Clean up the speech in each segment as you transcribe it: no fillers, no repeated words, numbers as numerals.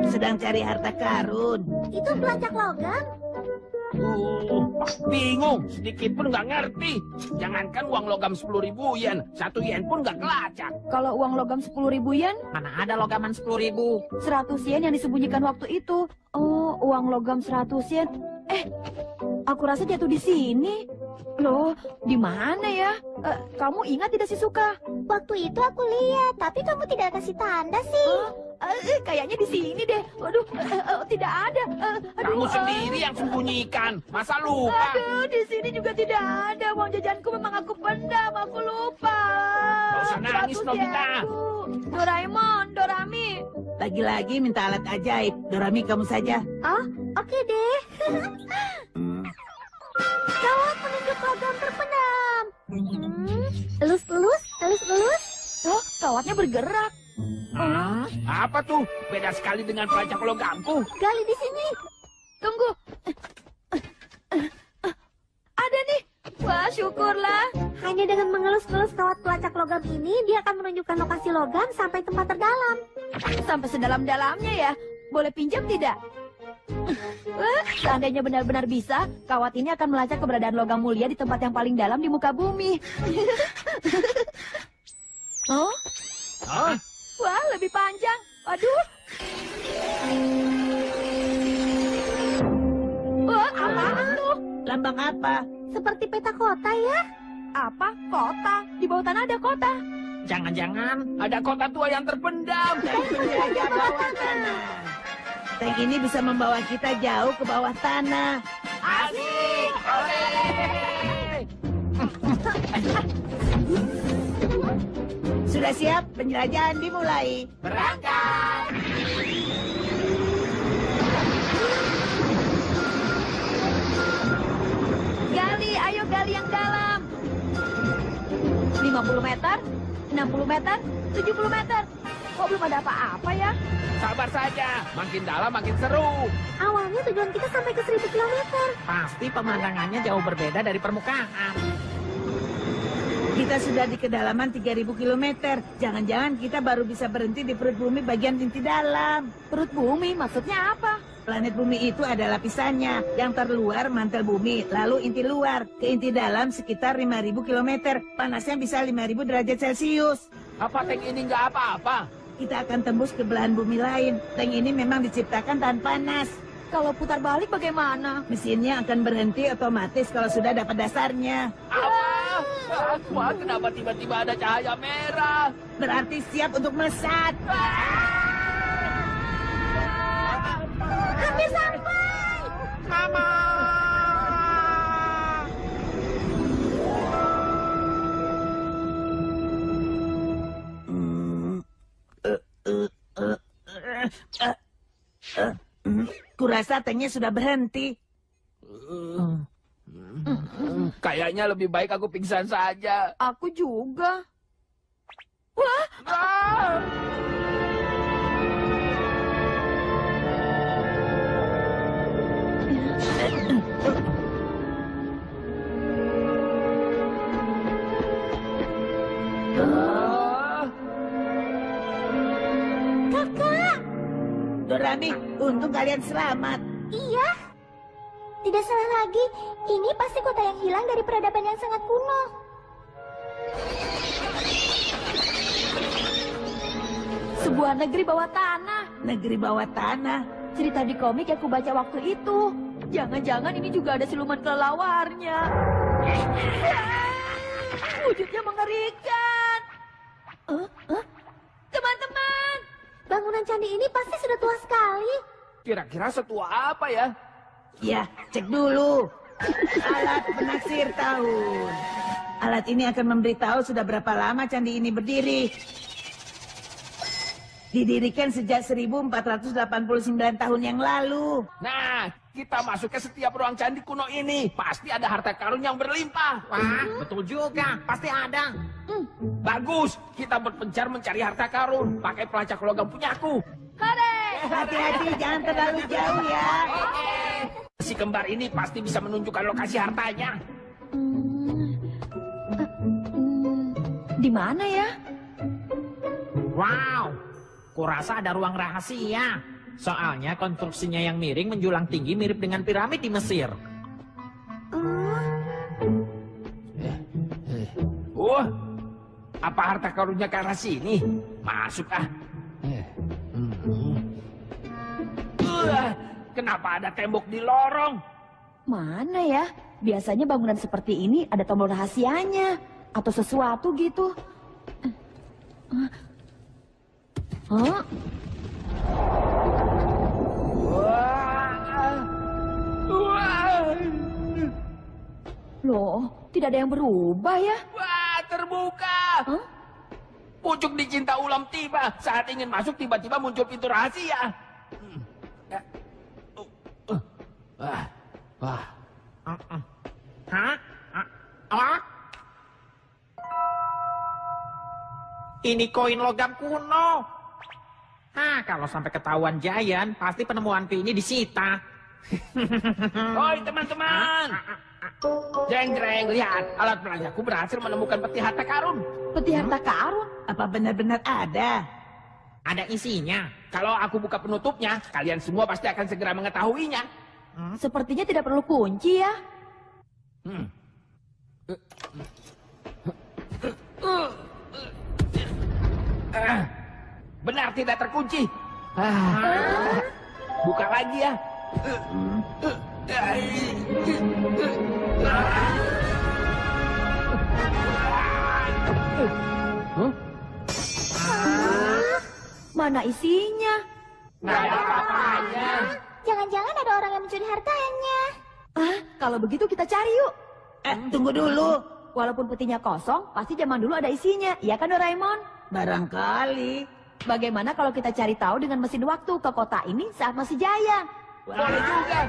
Sedang cari harta karun. Itu pelacak logam. Bingung, sedikit pun nggak ngerti. Jangankan uang logam 10.000 yen, 1 yen pun nggak kelacak. Kalau uang logam 10.000 yen, Mana ada logaman 10.000? 100 yen yang disembunyikan waktu itu. Oh, uang logam 100 yen. Aku rasa jatuh di sini. Loh, di mana ya? Kamu ingat tidak sih, Suka? Waktu itu aku lihat, tapi kamu tidak kasih tanda sih. Kayaknya di sini deh. Waduh, tidak ada. Kamu sendiri yang sembunyikan, masa lupa? Aduh, di sini juga tidak ada. Uang jajanku memang aku pendam, aku lupa. Gak usah nangis, 100 Nobita. yenku. Doraemon, Dorami. Lagi-lagi minta alat ajaib. Dorami, kamu saja. Oh, oke deh. Kawat menunjuk logam terpendam. Elus-elus, elus-elus. Oh, kawatnya bergerak. Hah? Apa tuh? Beda sekali dengan pelacak logamku. Gali di sini. Tunggu. Ada nih. Wah, syukurlah. Hanya dengan mengelus-elus kawat pelacak logam ini, dia akan menunjukkan lokasi logam sampai tempat terdalam. Sampai sedalam-dalamnya ya. Boleh pinjam tidak? Seandainya benar-benar bisa, kawat ini akan melacak keberadaan logam mulia di tempat yang paling dalam di muka bumi. Oh? Hah? Wah, lebih panjang. Aduh. Wah, apa tuh? Lambang apa? Seperti peta kota ya. Apa? Kota. Di bawah tanah ada kota. Jangan-jangan Ada kota tua yang terpendam. Dari penjajah bawah tanah. Tank ini bisa membawa kita jauh ke bawah tanah. Asik! Oleh! Sudah siap? Penjelajahan dimulai. Berangkat! Gali, ayo gali yang dalam. 50 meter, 60 meter, 70 meter. Kok belum ada apa-apa ya? Sabar saja, makin dalam makin seru. Awalnya tujuan kita sampai ke 1000 kilometer. pasti pemandangannya jauh berbeda dari permukaan. Kita sudah di kedalaman 3000 km. Jangan-jangan kita baru bisa berhenti di perut bumi bagian inti dalam. Perut bumi, maksudnya apa? Planet bumi itu ada lapisannya. Yang terluar mantel bumi, lalu inti luar. Ke inti dalam sekitar 5000 km. Panasnya bisa 5000 derajat Celcius. Apa tank ini nggak apa-apa? Kita akan tembus ke belahan bumi lain. Tank ini memang diciptakan tahan panas. Kalau putar balik bagaimana? Mesinnya akan berhenti otomatis kalau sudah dapat dasarnya. Apa? Wah, kenapa tiba-tiba ada cahaya merah? Berarti siap untuk melesat. Hampir sampai. Mama! Kurasa tanknya sudah berhenti. Kayaknya lebih baik aku pingsan saja. Aku juga. Ah! Ah! Kakak. Dorami, untung kalian selamat. Iya. Tidak salah lagi, ini pasti kota yang hilang dari peradaban yang sangat kuno. Sebuah negeri bawah tanah. Negeri bawah tanah. Cerita di komik yang aku baca waktu itu. Jangan-jangan ini juga ada siluman kelelawarnya. Wujudnya mengerikan. Teman-teman. Bangunan candi ini pasti sudah tua sekali. Kira-kira setua apa ya? Ya, cek dulu. Alat penaksir tahun. Alat ini akan memberitahu sudah berapa lama candi ini berdiri. Didirikan sejak 1489 tahun yang lalu. Nah, kita masuk ke setiap ruang candi kuno ini. Pasti ada harta karun yang berlimpah. Wah, betul juga. Pasti ada. Bagus, kita berpencar mencari harta karun. Pakai pelacak logam punyaku. Hore! Hati-hati, jangan terlalu jauh ya. Si kembar ini pasti bisa menunjukkan lokasi hartanya. Di mana ya? Wow, Kurasa ada ruang rahasia. Soalnya konstruksinya yang miring menjulang tinggi mirip dengan piramid di Mesir. Oh, apa harta karunnya ke arah sini? Masuk ah. Kenapa ada tembok di lorong? Mana ya? Biasanya bangunan seperti ini ada tombol rahasianya. Atau sesuatu gitu. Hah? Loh, tidak ada yang berubah ya? Wah, terbuka. Hah? Pucuk dicinta ulam tiba. Saat ingin masuk tiba-tiba muncul pintu rahasia. Wah. Hah? Ah? Ini koin logam kuno. Hah, kalau sampai ketahuan Giant, pasti penemuanku ini disita. Oi teman-teman. Jeng-jeng, lihat. Alat perajaku berhasil menemukan peti harta karun. Peti harta karun? Apa benar-benar ada? Ada isinya. Kalau aku buka penutupnya, kalian semua pasti akan segera mengetahuinya. Sepertinya tidak perlu kunci ya. Benar tidak terkunci. Buka lagi ya. Mana isinya? Nggak ada apa-apanya. Jangan-jangan ada orang yang mencuri hartanya. Kalau begitu kita cari yuk. Tunggu dulu. Walaupun petinya kosong, pasti zaman dulu ada isinya. Iya kan Doraemon? Barangkali. Bagaimana kalau kita cari tahu dengan mesin waktu ke kota ini saat masih jaya? Boleh juga.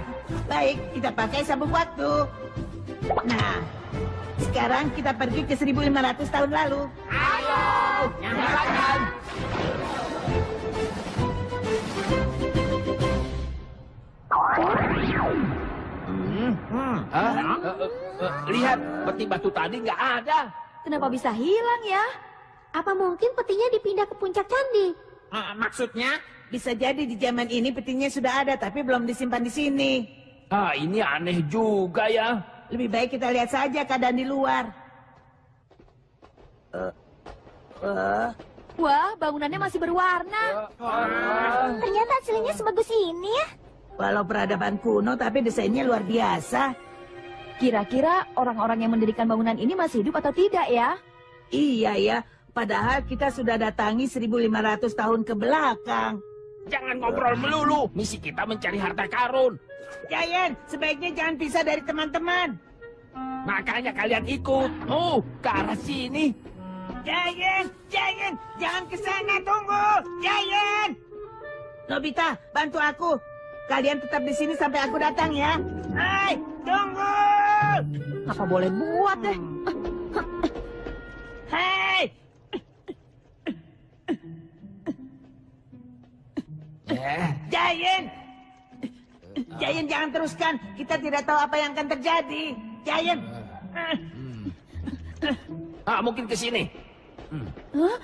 Baik, kita pakai sabuk waktu. Nah, sekarang kita pergi ke 1500 tahun lalu. Ayo, nyalakan. Lihat, peti batu tadi nggak ada. Kenapa bisa hilang ya? Apa mungkin petinya dipindah ke puncak candi? Maksudnya? Bisa jadi di zaman ini petinya sudah ada, tapi belum disimpan di sini. Ini aneh juga ya. Lebih baik kita lihat saja keadaan di luar. Wah, bangunannya masih berwarna. Ternyata aslinya sebagus ini ya. Walau peradaban kuno, tapi desainnya luar biasa. Kira-kira orang-orang yang mendirikan bangunan ini masih hidup atau tidak ya? Iya ya, padahal kita sudah datangi 1500 tahun ke belakang. Jangan ngobrol melulu. Misi kita mencari harta karun. Giant, sebaiknya jangan pisah dari teman-teman. Makanya kalian ikut. Ke arah sini. Giant, jangan ke sana, tunggu. Giant. Nobita, bantu aku. Kalian tetap di sini sampai aku datang ya. Hai, tunggu. Apa boleh buat deh. Hai. Giant, jangan teruskan. Kita tidak tahu apa yang akan terjadi. Giant. Mungkin ke sini. Hah?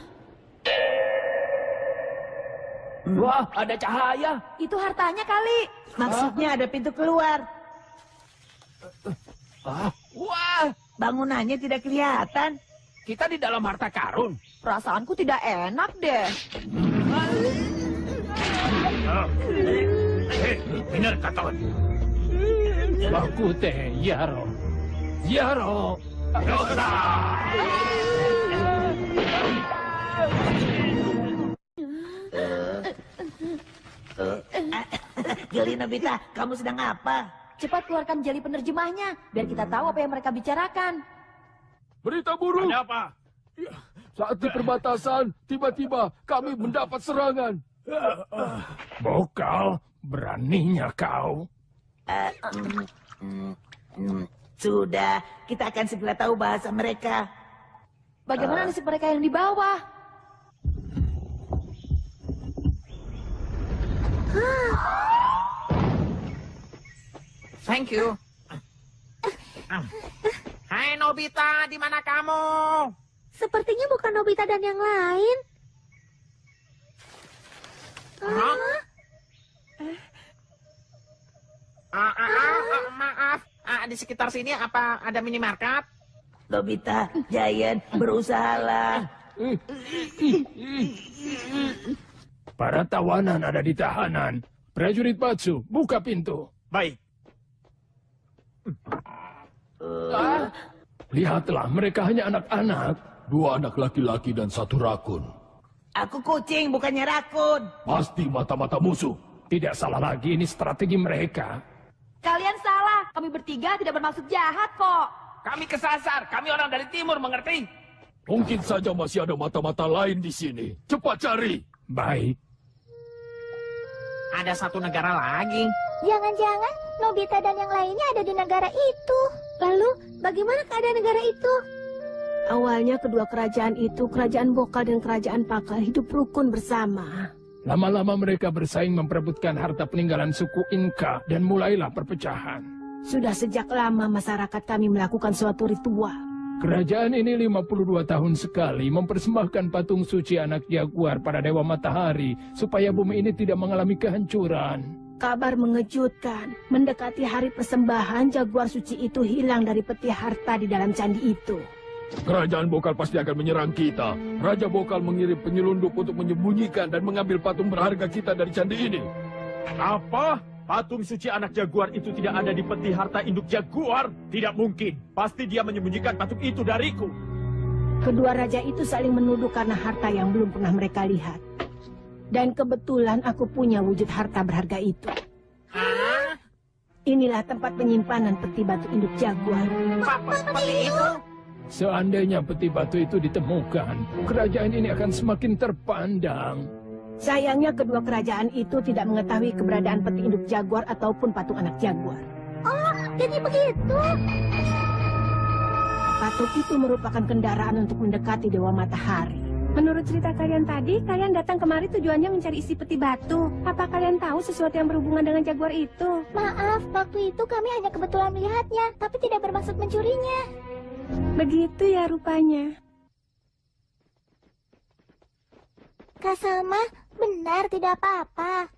Wah, ada cahaya. Itu hartanya kali. Maksudnya ada pintu keluar. Wah, Bangunannya tidak kelihatan. kita di dalam harta karun. Perasaanku tidak enak deh. Benar kata. Baku teh, Yaro. Yaro. Yosa. Jeli Nobita, kamu sedang apa? Cepat keluarkan jeli penerjemahnya, biar kita tahu apa yang mereka bicarakan. Berita buruk. Ada apa? Saat di perbatasan, tiba-tiba kami mendapat serangan. Bokal, beraninya kau. Sudah, kita akan segera tahu bahasa mereka. Bagaimana nasib mereka yang di bawah? Thank you. Hai Nobita, di mana kamu? Sepertinya bukan Nobita dan yang lain. Maaf, di sekitar sini apa ada minimarket? Nobita, Giant, berusahalah. Para tawanan ada di tahanan. Prajurit Batsu, buka pintu. Baik. Lihatlah, mereka hanya anak-anak. 2 anak laki-laki dan 1 rakun. Aku kucing, bukannya rakun. Pasti mata-mata musuh. Tidak salah lagi, ini strategi mereka. Kalian salah. Kami bertiga tidak bermaksud jahat kok. Kami kesasar. Kami orang dari timur, mengerti? Mungkin saja masih ada mata-mata lain di sini. Cepat cari. Baik. Ada 1 negara lagi. Jangan-jangan Nobita dan yang lainnya ada di negara itu. Lalu, bagaimana keadaan negara itu? Awalnya kedua kerajaan itu, kerajaan Bokal dan kerajaan Pakal hidup rukun bersama. Lama-lama mereka bersaing memperebutkan harta peninggalan suku Inka dan mulailah perpecahan. Sudah sejak lama masyarakat kami melakukan suatu ritual. Kerajaan ini 52 tahun sekali mempersembahkan patung suci anak jaguar pada Dewa Matahari supaya bumi ini tidak mengalami kehancuran. Kabar mengejutkan, mendekati hari persembahan jaguar suci itu hilang dari peti harta di dalam candi itu. Kerajaan Bokal pasti akan menyerang kita. Raja Bokal mengirim penyelundup untuk menyembunyikan dan mengambil patung berharga kita dari candi ini. Apa? Patung suci anak jaguar itu tidak ada di peti harta induk jaguar? Tidak mungkin. Pasti dia menyembunyikan patung itu dariku. Kedua raja itu saling menuduh karena harta yang belum pernah mereka lihat. Dan kebetulan aku punya wujud harta berharga itu. Inilah tempat penyimpanan peti batu induk jaguar. Seperti itu. Seandainya peti batu itu ditemukan, kerajaan ini akan semakin terpandang. Sayangnya kedua kerajaan itu tidak mengetahui keberadaan peti induk jaguar ataupun patung anak jaguar. Oh, jadi begitu. Patung itu merupakan kendaraan untuk mendekati Dewa Matahari. Menurut cerita kalian tadi, kalian datang kemari tujuannya mencari isi peti batu. Apa kalian tahu sesuatu yang berhubungan dengan jaguar itu? Maaf, waktu itu kami hanya kebetulan melihatnya, tapi tidak bermaksud mencurinya. Begitu ya rupanya. Kak Salma, benar tidak apa-apa.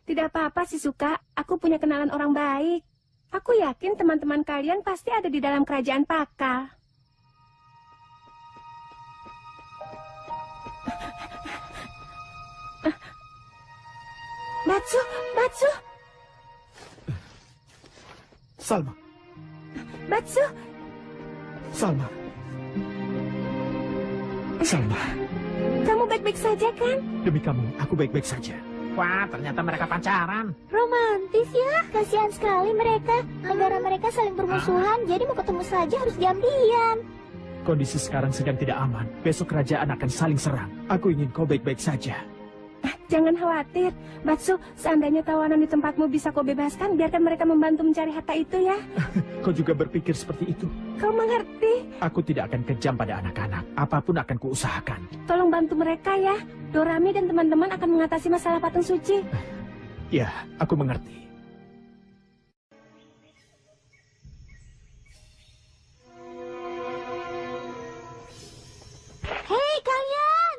Tidak apa-apa sih Suka, aku punya kenalan orang baik. Aku yakin teman-teman kalian pasti ada di dalam kerajaan Pakal. Batsu, Batsu, Salma, Batsu. Salma. Salma, Kamu baik-baik saja kan? demi kamu, aku baik-baik saja. Wah, ternyata mereka pacaran. Romantis ya. Kasihan sekali mereka. Negara mereka saling bermusuhan, jadi mau ketemu saja harus diam-diam. Kondisi sekarang sedang tidak aman. Besok kerajaan akan saling serang. Aku ingin kau baik-baik saja. Jangan khawatir, Batsu. Seandainya tawanan di tempatmu bisa kau bebaskan, biarkan mereka membantu mencari harta itu ya. Kau juga berpikir seperti itu. Kau mengerti? Aku tidak akan kejam pada anak-anak. Apapun akan kuusahakan. Tolong bantu mereka ya. Dorami dan teman-teman akan mengatasi masalah patung suci. Ya, aku mengerti. Hei kalian!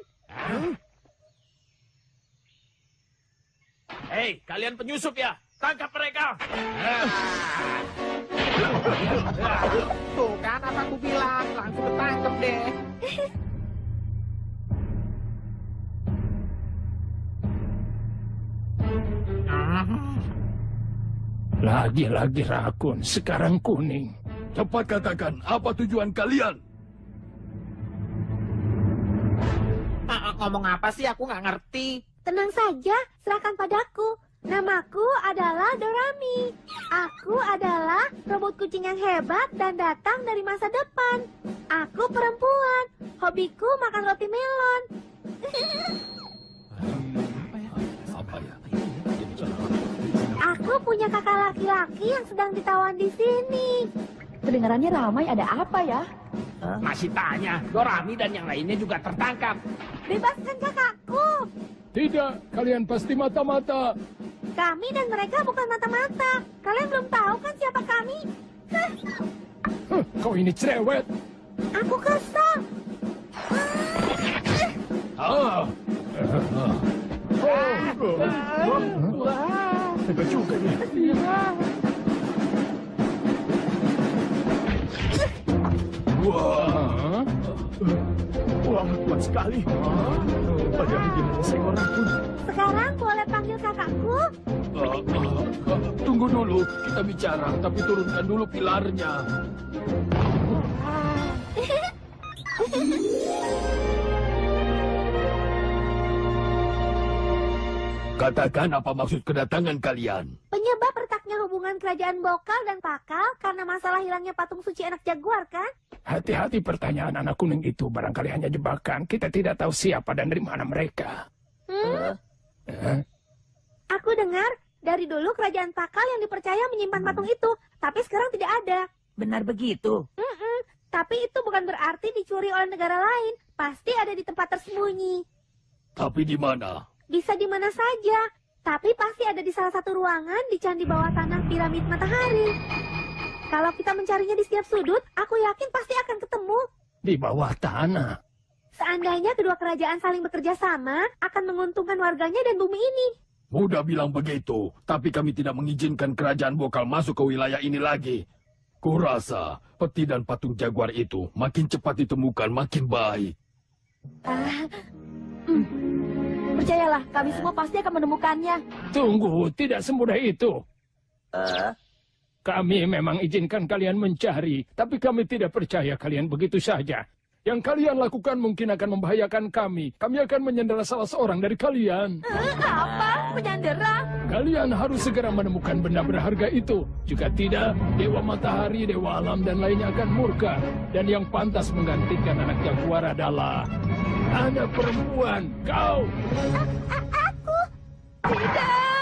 Hei, kalian penyusup ya? Tangkap mereka! Tuh kan apa aku bilang, langsung ketangkep deh. Lagi-lagi rakun, sekarang kuning. Cepat katakan, apa tujuan kalian? Ngomong apa sih? Aku nggak ngerti. Tenang saja, serahkan padaku. Namaku adalah Dorami. Aku adalah robot kucing yang hebat dan datang dari masa depan. Aku perempuan. Hobiku makan roti melon. Apa ya? Aku punya kakak laki-laki yang sedang ditawan di sini. Kedengarannya ramai, ada apa ya? Masih tanya, Dorami dan yang lainnya juga tertangkap. Bebaskan kakakku. Tidak, kalian pasti mata-mata. Kami dan mereka bukan mata-mata. Kalian belum tahu kan siapa kami? Kau ini cerewet. Aku kesal. Ah. Oh. Hebat juga nih. Wah. Wah, kuat sekali. Padahal gimana seorang pun. Sekarang boleh panggil kakakku? Tunggu dulu, kita bicara, tapi turunkan dulu pilarnya. Katakan apa maksud kedatangan kalian? Penyebab retaknya hubungan kerajaan Bokal dan Pakal karena masalah hilangnya patung suci anak jaguar, kan? Hati-hati pertanyaan anak kuning itu, barangkali hanya jebakan. Kita tidak tahu siapa dan dari mana mereka. Aku dengar dari dulu kerajaan Pakal yang dipercaya menyimpan patung itu, tapi sekarang tidak ada. Benar begitu. Tapi itu bukan berarti dicuri oleh negara lain. Pasti ada di tempat tersembunyi. Tapi di mana? Bisa di mana saja. Tapi pasti ada di salah satu ruangan di candi bawah tanah piramid matahari. Kalau kita mencarinya di setiap sudut, aku yakin pasti akan ketemu. Di bawah tanah. Seandainya kedua kerajaan saling bekerja sama, akan menguntungkan warganya dan bumi ini. Mudah bilang begitu, tapi kami tidak mengizinkan kerajaan Bokal masuk ke wilayah ini lagi. Kurasa peti dan patung jaguar itu makin cepat ditemukan makin baik. Percayalah, kami semua pasti akan menemukannya. Tunggu, tidak semudah itu. Kami memang izinkan kalian mencari, tapi kami tidak percaya kalian begitu saja. Yang kalian lakukan mungkin akan membahayakan kami. Kami akan menyandera salah seorang dari kalian. Apa? Menyandera? Kalian harus segera menemukan benda berharga itu. Jika tidak, Dewa Matahari, Dewa Alam, dan lainnya akan murka. Dan yang pantas menggantikan anak jaguar adalah anak perempuan, kau. Aku? Tidak!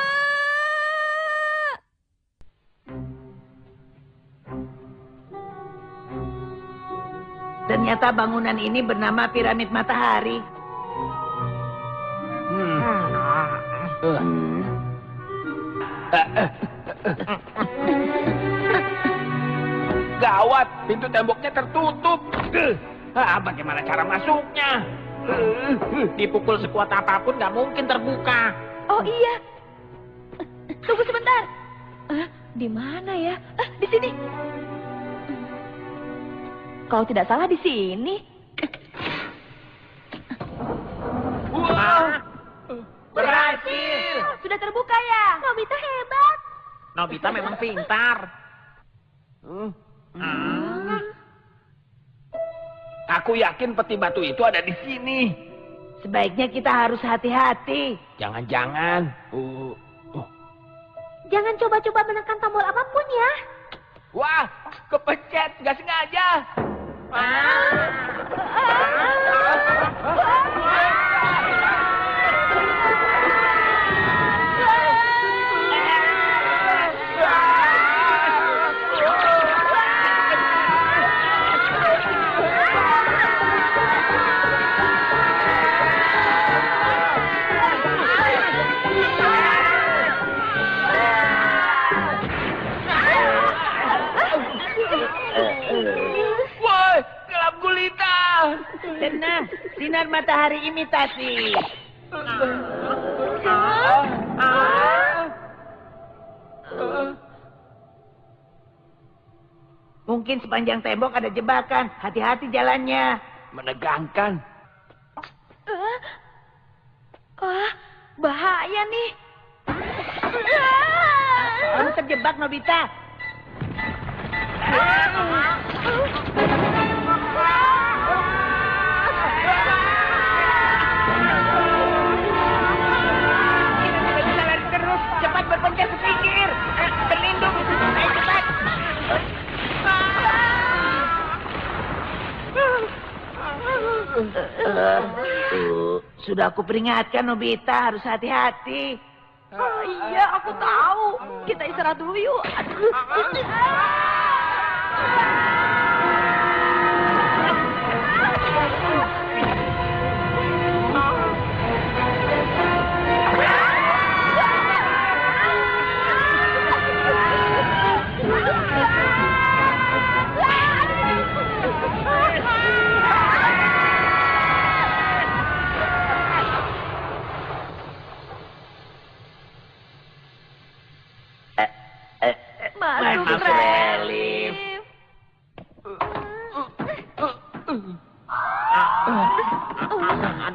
Ternyata bangunan ini bernama Piramid Matahari. Gawat, pintu temboknya tertutup. Bagaimana cara masuknya? Dipukul sekuat apapun nggak mungkin terbuka. Oh iya. Tunggu sebentar. Di mana ya? Di sini. Kalau tidak salah di sini. Wah, berhasil. Sudah terbuka ya? Nobita hebat. Nobita memang pintar. Aku yakin peti batu itu ada di sini. Sebaiknya kita harus hati-hati. Jangan-jangan. Jangan coba-coba menekan tombol apapun ya. Wah, kepencet, nggak sengaja. Woi, gelap gulita. Tenang, sinar matahari imitasi. Mungkin sepanjang tembok ada jebakan. Hati-hati jalannya. Menegangkan. Bahaya nih. Kamu terjebak, Nobita. Kita tidak bisa lari terus. Cepat berpencet sepinggir. Berlindung. Ayo cepat. Sudah aku peringatkan, Nobita. Harus hati-hati. Iya, aku tahu. Kita istirahat dulu yuk.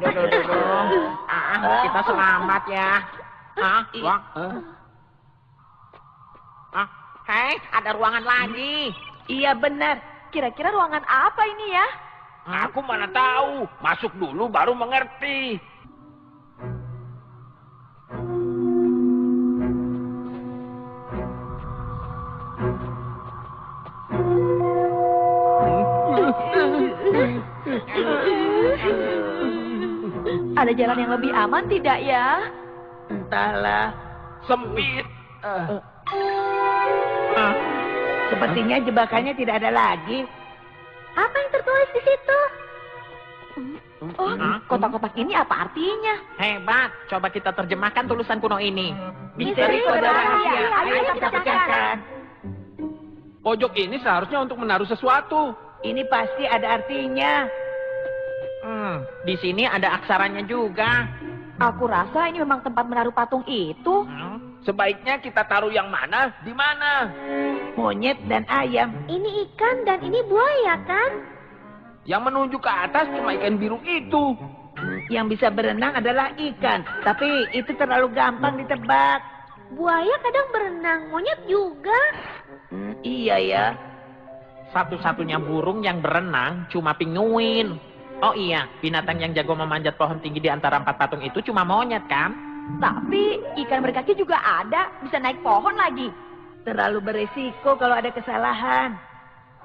Kita selamat ya. Hei, ada ruangan lagi. Iya benar. Kira-kira ruangan apa ini ya? Aku mana tahu. Masuk dulu baru mengerti. Ada jalan yang lebih aman tidak ya? Entahlah. Sempit. Sepertinya jebakannya tidak ada lagi. Apa yang tertulis di situ? Oh, kotak-kotak ini apa artinya? Hebat. Coba kita terjemahkan tulisan kuno ini. Misteri kode rahasia. Ayo kita pecahkan. Pojok ini seharusnya untuk menaruh sesuatu. Ini pasti ada artinya. Di sini ada aksaranya juga. Aku rasa ini memang tempat menaruh patung itu. Sebaiknya kita taruh yang mana, di mana? Monyet dan ayam. Ini ikan dan ini buaya kan? Yang menunjuk ke atas cuma ikan biru itu. Yang bisa berenang adalah ikan. Tapi itu terlalu gampang ditebak. Buaya kadang berenang, monyet juga. Iya ya. Satu-satunya burung yang berenang cuma pinguin. Oh iya, binatang yang jago memanjat pohon tinggi di antara 4 patung itu cuma monyet kan? Tapi ikan berkaki juga ada, bisa naik pohon lagi. Terlalu beresiko kalau ada kesalahan.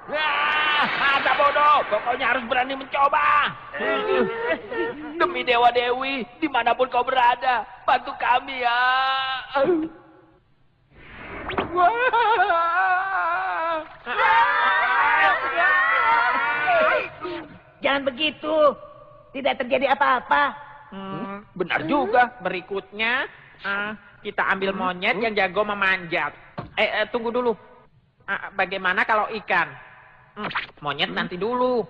Ada bodoh. Pokoknya harus berani mencoba. Demi Dewa Dewi, dimanapun kau berada, bantu kami ya. Jangan begitu. Tidak terjadi apa-apa. Benar juga. Berikutnya, kita ambil monyet yang jago memanjat. Tunggu dulu. Bagaimana kalau ikan? Monyet nanti dulu.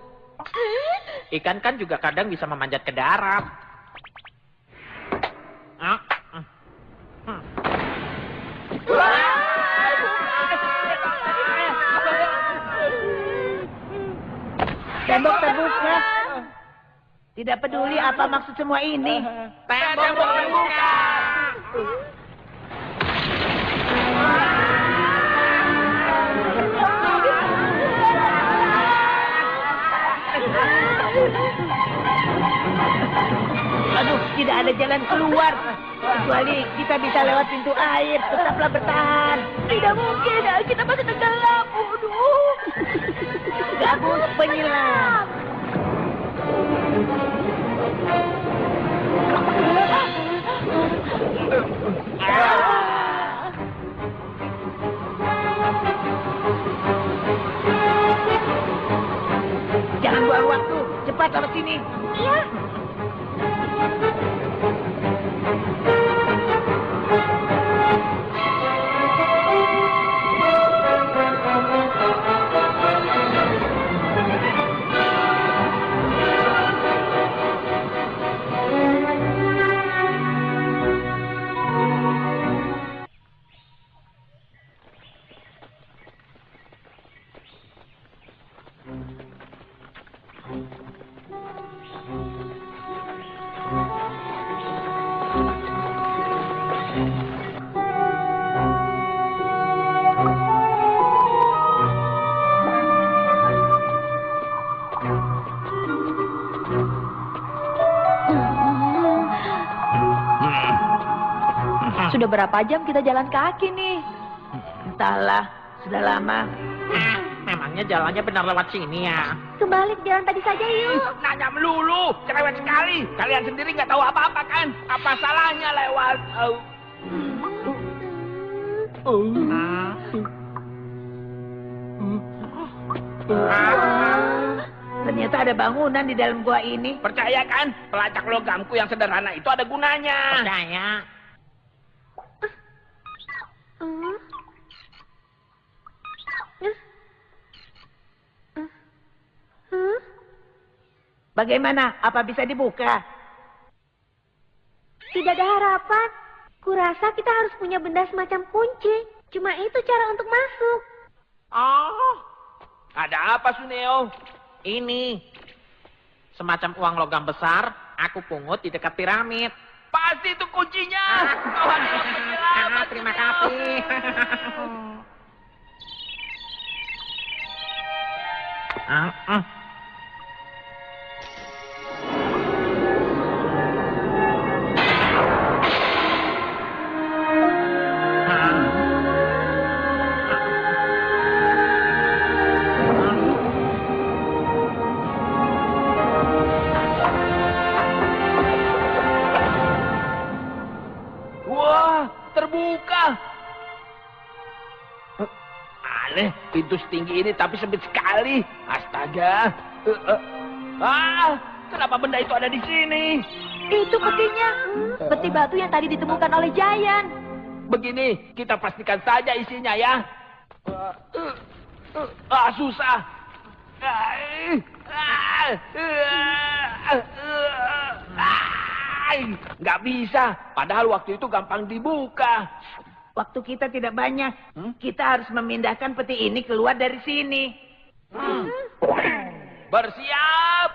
Ikan kan juga kadang bisa memanjat ke darat. Tembok terbuka. Tidak peduli apa maksud semua ini. Tembok terbuka. Aduh, tidak ada jalan keluar. Kecuali kita bisa lewat pintu air. Tetaplah bertahan. Tidak mungkin, kita masih tenggelam. Aduh. Gabus penyelam. Jangan buang waktu. Cepat lewat sini. Iya. Sudah berapa jam kita jalan kaki nih? Entahlah, sudah lama. Memangnya jalannya benar lewat sini ya? Kembali ke jalan tadi saja yuk. Nanya melulu, cerewet sekali. Kalian sendiri nggak tahu apa-apa kan? Apa salahnya lewat? Ternyata ada bangunan di dalam gua ini. Percaya kan? Pelacak logamku yang sederhana itu ada gunanya. Percaya. Bagaimana? Apa bisa dibuka? Tidak ada harapan. Kurasa kita harus punya benda semacam kunci. Cuma itu cara untuk masuk. Oh, ada apa Suneo? Ini semacam uang logam besar Aku pungut di dekat piramid. Pasti itu kuncinya. Tuhan, Terima kasih. Wah, terbuka. Aneh, pintu setinggi ini tapi sempit sekali. Astaga. Kenapa benda itu ada di sini? Itu petinya. Peti batu yang tadi ditemukan oleh Giant. Begini, kita pastikan saja isinya ya. Susah. Nggak bisa. Padahal waktu itu gampang dibuka. Waktu kita tidak banyak. Kita harus memindahkan peti ini keluar dari sini. Bersiap.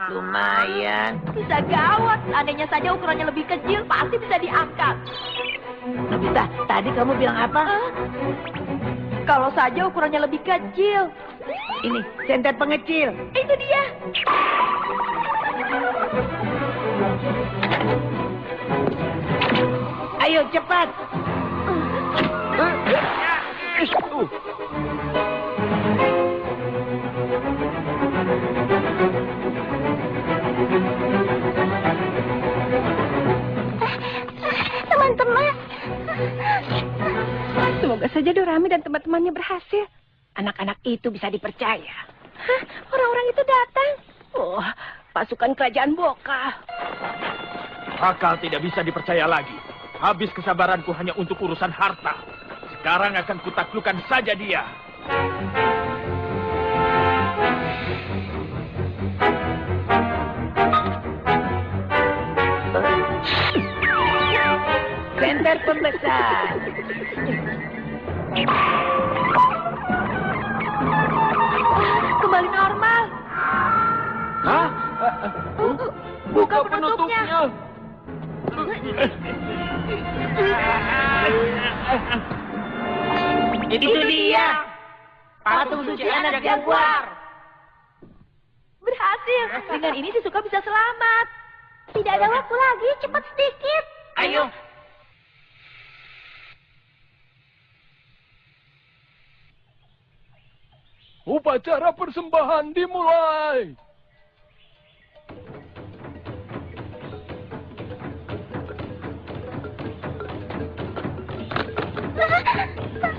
Lumayan. Bisa gawat. Andainya saja ukurannya lebih kecil, pasti bisa diangkat. Nobita, tadi kamu bilang apa? Kalau saja ukurannya lebih kecil. Ini, senter pengecil. Itu dia. Ayo, cepat. Teman-teman. Semoga saja Dorami dan teman-temannya berhasil. Anak-anak itu bisa dipercaya. Hah? Orang-orang itu datang. Oh, pasukan kerajaan Boka. Akal tidak bisa dipercaya lagi. Habis kesabaranku hanya untuk urusan harta. Sekarang akan kutaklukkan saja dia. Senter pembesar. Kembali normal. Hah? Buka penutupnya. Itu dia. Patung suci anak jaguar. Berhasil. Dengan ini Shizuka bisa selamat. Tidak ada waktu lagi, cepat sedikit. Ayo. Upacara persembahan dimulai.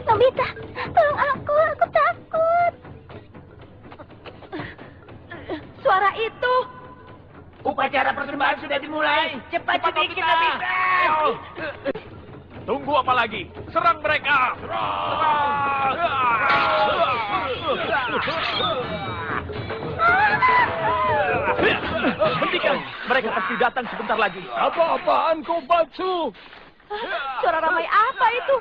Nobita, tolong aku takut. Suara itu. Upacara persembahan sudah dimulai. Cepat sedikit, Nobita. Tunggu apa lagi? Serang mereka! Hentikan! Mereka pasti datang sebentar lagi. Apa-apaan kau Batsu? Suara ramai apa itu?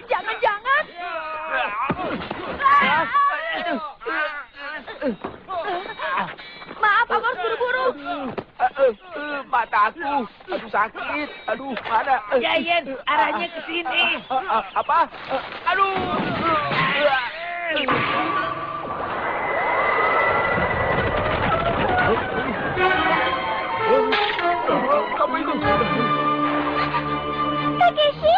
Jangan-jangan. Maaf, aku harus buru-buru. Mataku. Aduh, sakit. Aduh, mana? Giant, arahnya ke sini. Apa? Aduh. Kamu ikut. Takeshi,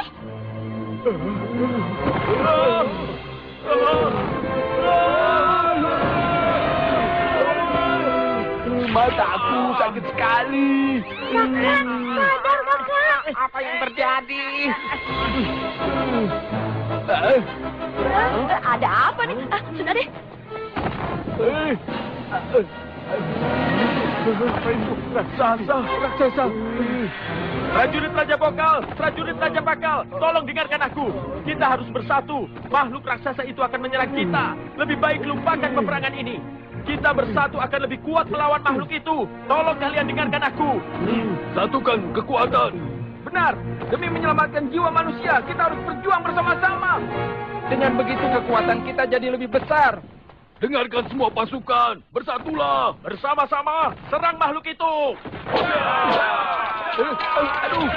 Mataku sakit sekali. kakak, sadar kakak. Apa yang terjadi? Ada apa nih? Sudah deh. Raksasa. Prajurit Raja Bokal, prajurit Raja Bakal, tolong dengarkan aku. Kita harus bersatu. Makhluk raksasa itu akan menyerang kita. Lebih baik lupakan peperangan ini. Kita bersatu akan lebih kuat melawan makhluk itu. Tolong kalian dengarkan aku. Satukan kekuatan. Benar, demi menyelamatkan jiwa manusia, kita harus berjuang bersama-sama. Dengan begitu kekuatan kita jadi lebih besar. Dengarkan semua pasukan, bersatulah. Bersama-sama, serang makhluk itu. Aduh,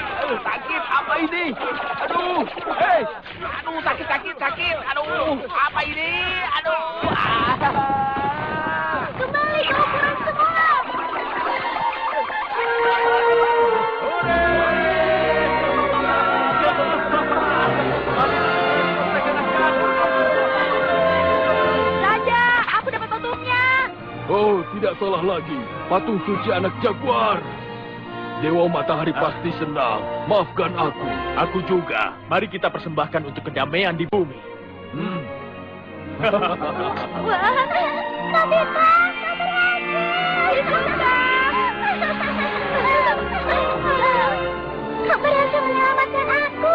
sakit apa ini? Aduh, hei, aduh sakit. Aduh, apa ini? Aduh, Kembali ke ukuran semula. Raja, aku dapat patungnya. Oh, tidak salah lagi. Patung suci anak jaguar. Dewa Matahari pasti senang. Maafkan aku. Aku juga. Mari kita persembahkan untuk kedamaian di bumi. Wah, Nobita, kau berhasil menyelamatkan aku.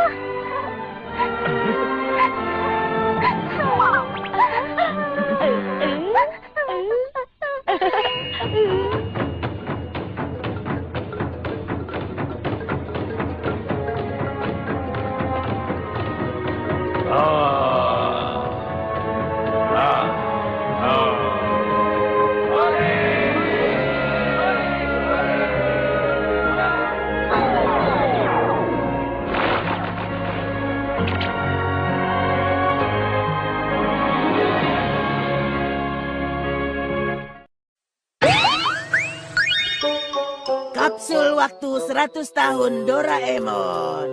Kapsul waktu 100 tahun Doraemon.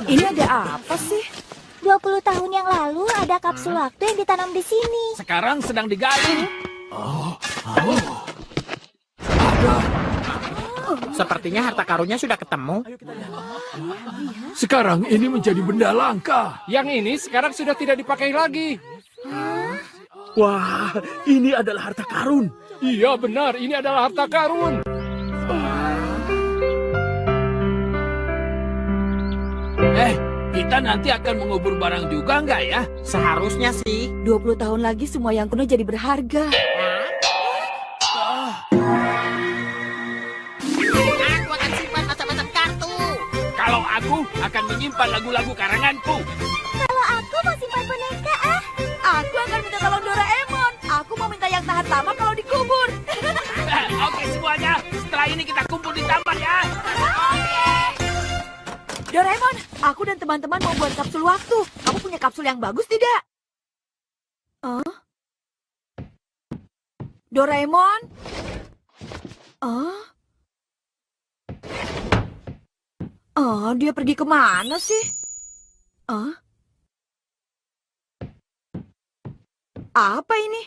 Ini ada apa sih? 20 tahun yang lalu ada kapsul waktu yang ditanam di sini. sekarang sedang digali. Sepertinya harta karunnya sudah ketemu. Sekarang ini menjadi benda langka. Yang ini sekarang sudah tidak dipakai lagi. Wah, ini adalah harta karun. Iya benar, ini adalah harta karun. Kita nanti akan mengubur barang juga nggak ya? Seharusnya sih. 20 tahun lagi semua yang kuno jadi berharga. Aku akan simpan macam-macam kartu. Kalau aku akan menyimpan lagu-lagu karanganku. Kalau aku mau simpan boneka, Aku akan minta tolong Doraemon. Aku mau minta yang tahan lama kalau dikubur. Oke semuanya, setelah ini kita kumpul di taman ya. Doraemon, aku dan teman-teman mau buat kapsul waktu. Kamu punya kapsul yang bagus tidak? Doraemon? Dia pergi kemana sih? Apa ini?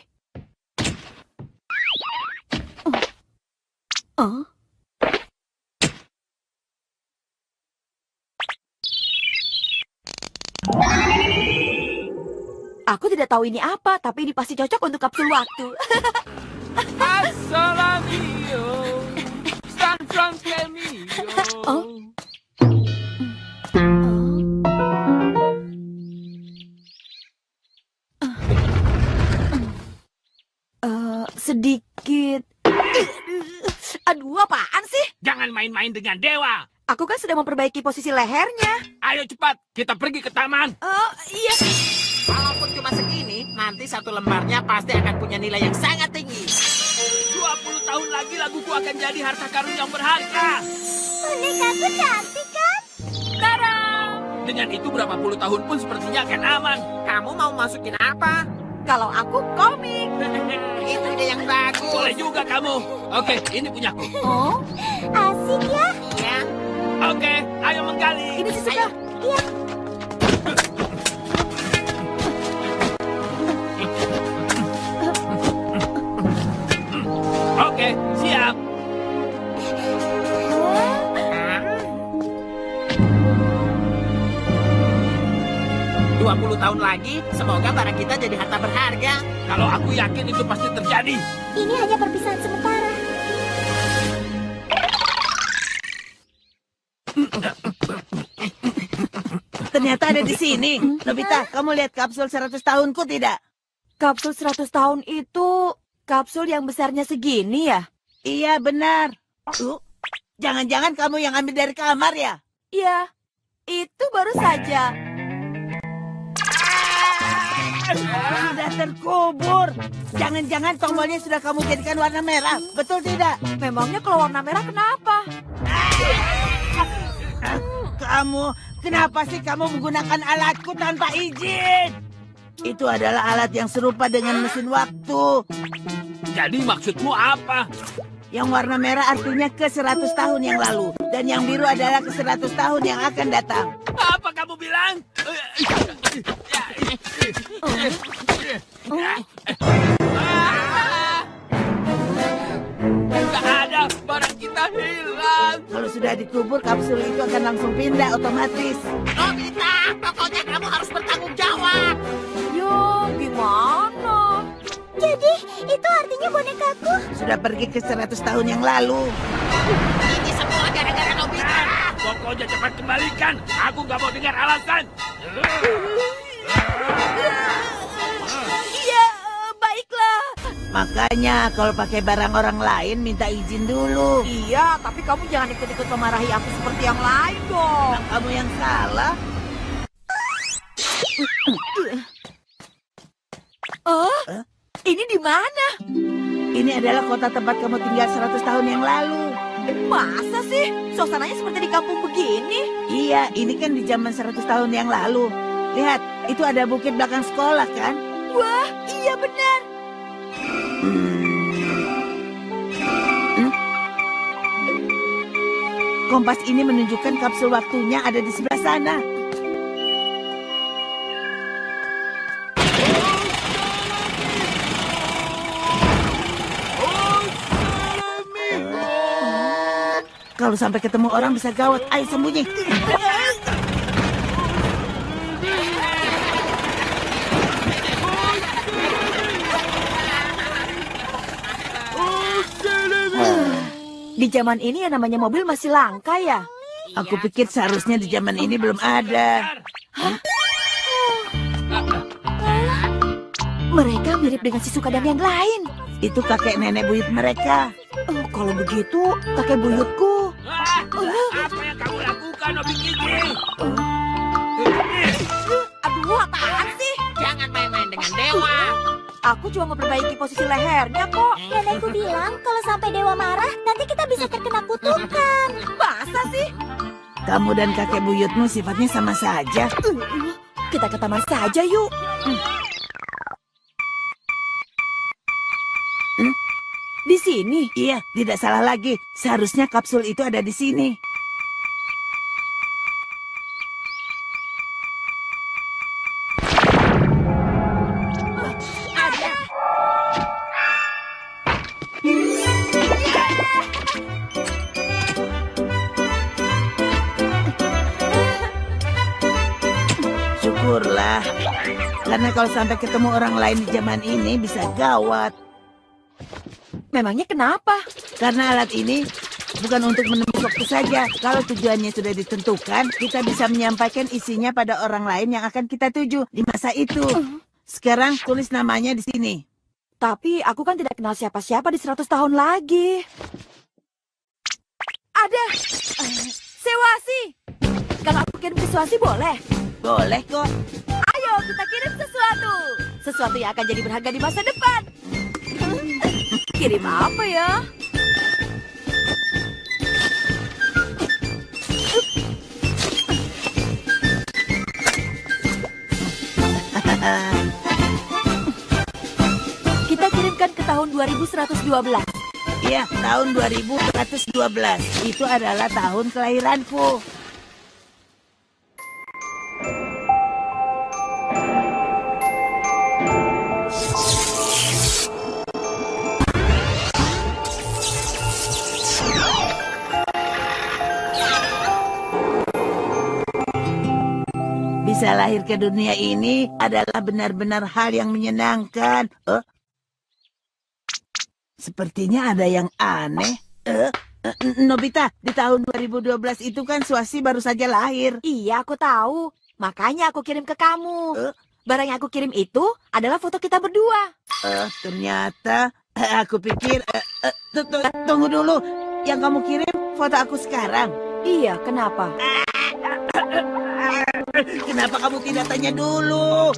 Aku tidak tahu ini apa, tapi ini pasti cocok untuk kapsul waktu. Assalamio, San Francisco. Sedikit. Aduh, apaan sih? Jangan main-main dengan dewa. Aku kan sedang memperbaiki posisi lehernya. Ayo cepat, kita pergi ke taman. Iya. Walaupun cuma segini, nanti satu lembarnya pasti akan punya nilai yang sangat tinggi. 20 tahun lagi laguku akan jadi harta karun yang berharga. bonekaku cantik kan? Dengan itu berapa puluh tahun pun sepertinya akan aman. Kamu mau masukin apa? Kalau aku komik. Itu ide yang bagus. Boleh juga kamu. Oke, ini punyaku. Asik ya? Ya. Oke, ayo menggali. Ini si suka. Iya. Oke, siap. 20 tahun lagi, semoga barang kita jadi harta berharga. Kalau aku yakin itu pasti terjadi. Ini hanya perpisahan sementara. Ternyata ada di sini. Nobita, kamu lihat kapsul 100 tahunku tidak? Kapsul 100 tahun itu kapsul yang besarnya segini ya? Iya, benar. Jangan-jangan kamu yang ambil dari kamar ya? Iya, itu baru saja. Sudah terkubur. Jangan-jangan tombolnya sudah kamu jadikan warna merah. Betul tidak? Memangnya kalau warna merah kenapa? Kenapa sih kamu menggunakan alatku tanpa izin? Itu adalah alat yang serupa dengan mesin waktu. Jadi maksudmu apa? Yang warna merah artinya ke 100 tahun yang lalu. Dan yang biru adalah ke 100 tahun yang akan datang. Apa kamu bilang? Tidak ada, barang kita hilang. Kalau sudah dikubur, kapsul itu akan langsung pindah otomatis. Nobita, pokoknya kamu harus bertanggung jawab. Ya, gimana? Jadi, itu artinya bonekaku? Sudah pergi ke 100 tahun yang lalu. Ini semua gara-gara Nobita. Pokoknya cepat kembalikan. Aku nggak mau dengar alasan. Iya, baiklah. Makanya kalau pakai barang orang lain minta izin dulu. Iya, tapi kamu jangan ikut-ikut memarahi aku seperti yang lain dong. Kamu yang salah. Oh, ini di mana? Ini adalah kota tempat kamu tinggal 100 tahun yang lalu. Masa sih? Suasananya seperti di kampung begini. Iya, ini kan di zaman 100 tahun yang lalu. Lihat, itu ada bukit belakang sekolah kan? Wah, iya benar. Kompas ini menunjukkan kapsul waktunya ada di sebelah sana. Kalau sampai ketemu orang bisa gawat. Ayo sembunyi. Di zaman ini yang namanya mobil masih langka ya? Aku pikir seharusnya di zaman ini belum ada. Mereka mirip dengan si Suka dan yang lain. Itu kakek nenek buyut mereka. Oh, kalau begitu, kakek buyutku. Apa yang kamu lakukan, Nobikiji? Aduh, apaan sih? Jangan main-main dengan dewa. Aku cuma memperbaiki posisi lehernya kok. Nenekku bilang kalau sampai dewa marah, nanti kita bisa terkena kutukan. Masa sih? Kamu dan kakek buyutmu sifatnya sama saja. Kita ke taman saja yuk. Di sini? Iya, tidak salah lagi. Seharusnya kapsul itu ada di sini. Syukurlah. Karena kalau sampai ketemu orang lain di zaman ini bisa gawat. Memangnya kenapa? Karena alat ini bukan untuk menembus waktu saja. Kalau tujuannya sudah ditentukan, kita bisa menyampaikan isinya pada orang lain yang akan kita tuju di masa itu. Sekarang tulis namanya di sini. Tapi aku kan tidak kenal siapa-siapa di 100 tahun lagi. Ada! Sewasi! Kalau aku kirim ke Sewasi boleh? Boleh kok. Ayo kita kirim sesuatu. Sesuatu yang akan jadi berharga di masa depan. Kirim apa ya? Kita kirimkan ke tahun 2112. Iya, tahun 2112. Itu adalah tahun kelahiranku. Bisa lahir ke dunia ini adalah benar-benar hal yang menyenangkan. Sepertinya ada yang aneh. Nobita, di tahun 2012 itu kan Sewasi baru saja lahir. Iya, aku tahu. Makanya aku kirim ke kamu. Barang yang aku kirim itu adalah foto kita berdua. Ternyata aku pikir... Tunggu dulu. Yang kamu kirim foto aku sekarang. Iya, kenapa? Kenapa kamu tidak tanya dulu?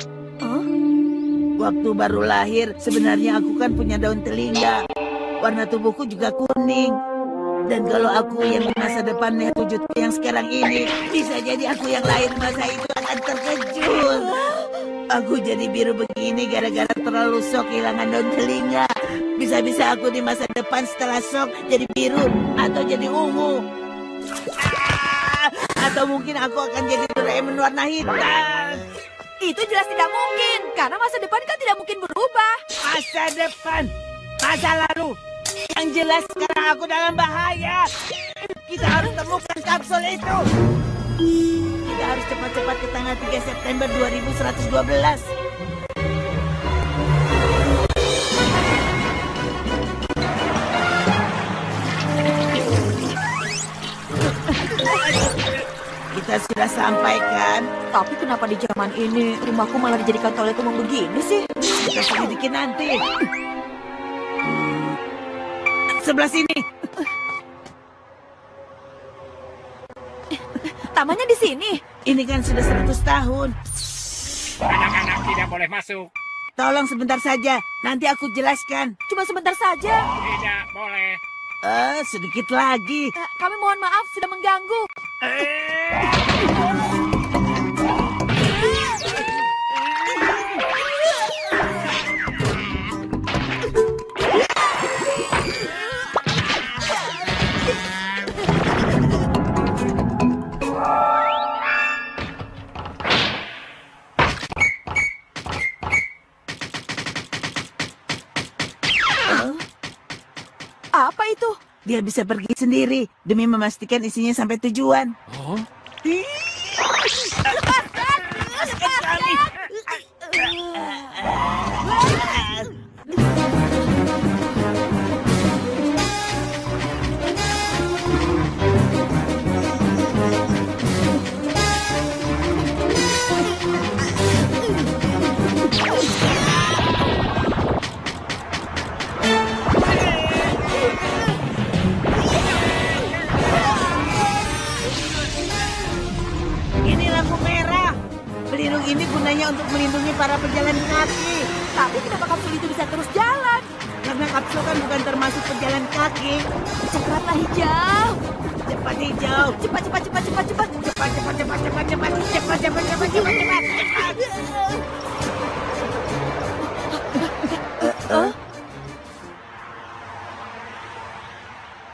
Waktu baru lahir, sebenarnya aku kan punya daun telinga. Warna tubuhku juga kuning. Dan kalau aku yang di masa depan lihat wujudku yang sekarang ini, bisa jadi aku yang lahir masa itu akan terkejut. Aku jadi biru begini gara-gara terlalu shock kehilangan daun telinga. Bisa-bisa aku di masa depan setelah shock jadi biru atau jadi ungu. Atau mungkin aku akan jadi Doraemon warna hitam. Itu jelas tidak mungkin, karena masa depan kan tidak mungkin berubah. Masa depan, masa lalu. Yang jelas sekarang aku dalam bahaya. Kita harus temukan kapsul itu. Kita harus cepat-cepat ke tanggal 3 September 2112. Kita sudah sampai kan? Tapi kenapa di zaman ini rumahku malah dijadikan toilet umum begini sih? Kita selidiki nanti. Sebelah sini. Tamannya di sini. Ini kan sudah 100 tahun. Anak-anak tidak boleh masuk. Tolong sebentar saja, nanti aku jelaskan. Cuma sebentar saja. Tidak boleh. Sedikit lagi. Kami mohon maaf sudah mengganggu. Apa itu? Dia bisa pergi sendiri demi memastikan isinya sampai tujuan. Oh? Ini lampu merah. Pelindung ini gunanya untuk melindungi para pejalan kaki. Tapi kenapa kapsul itu bisa terus jalan? Karena kapsul kan bukan termasuk pejalan kaki. Coklatlah hijau. Cepat hijau. Cepat, cepat, cepat, cepat, cepat. Cepat, cepat, cepat, cepat, cepat, cepat, cepat, cepat, cepat, cepat, cepat.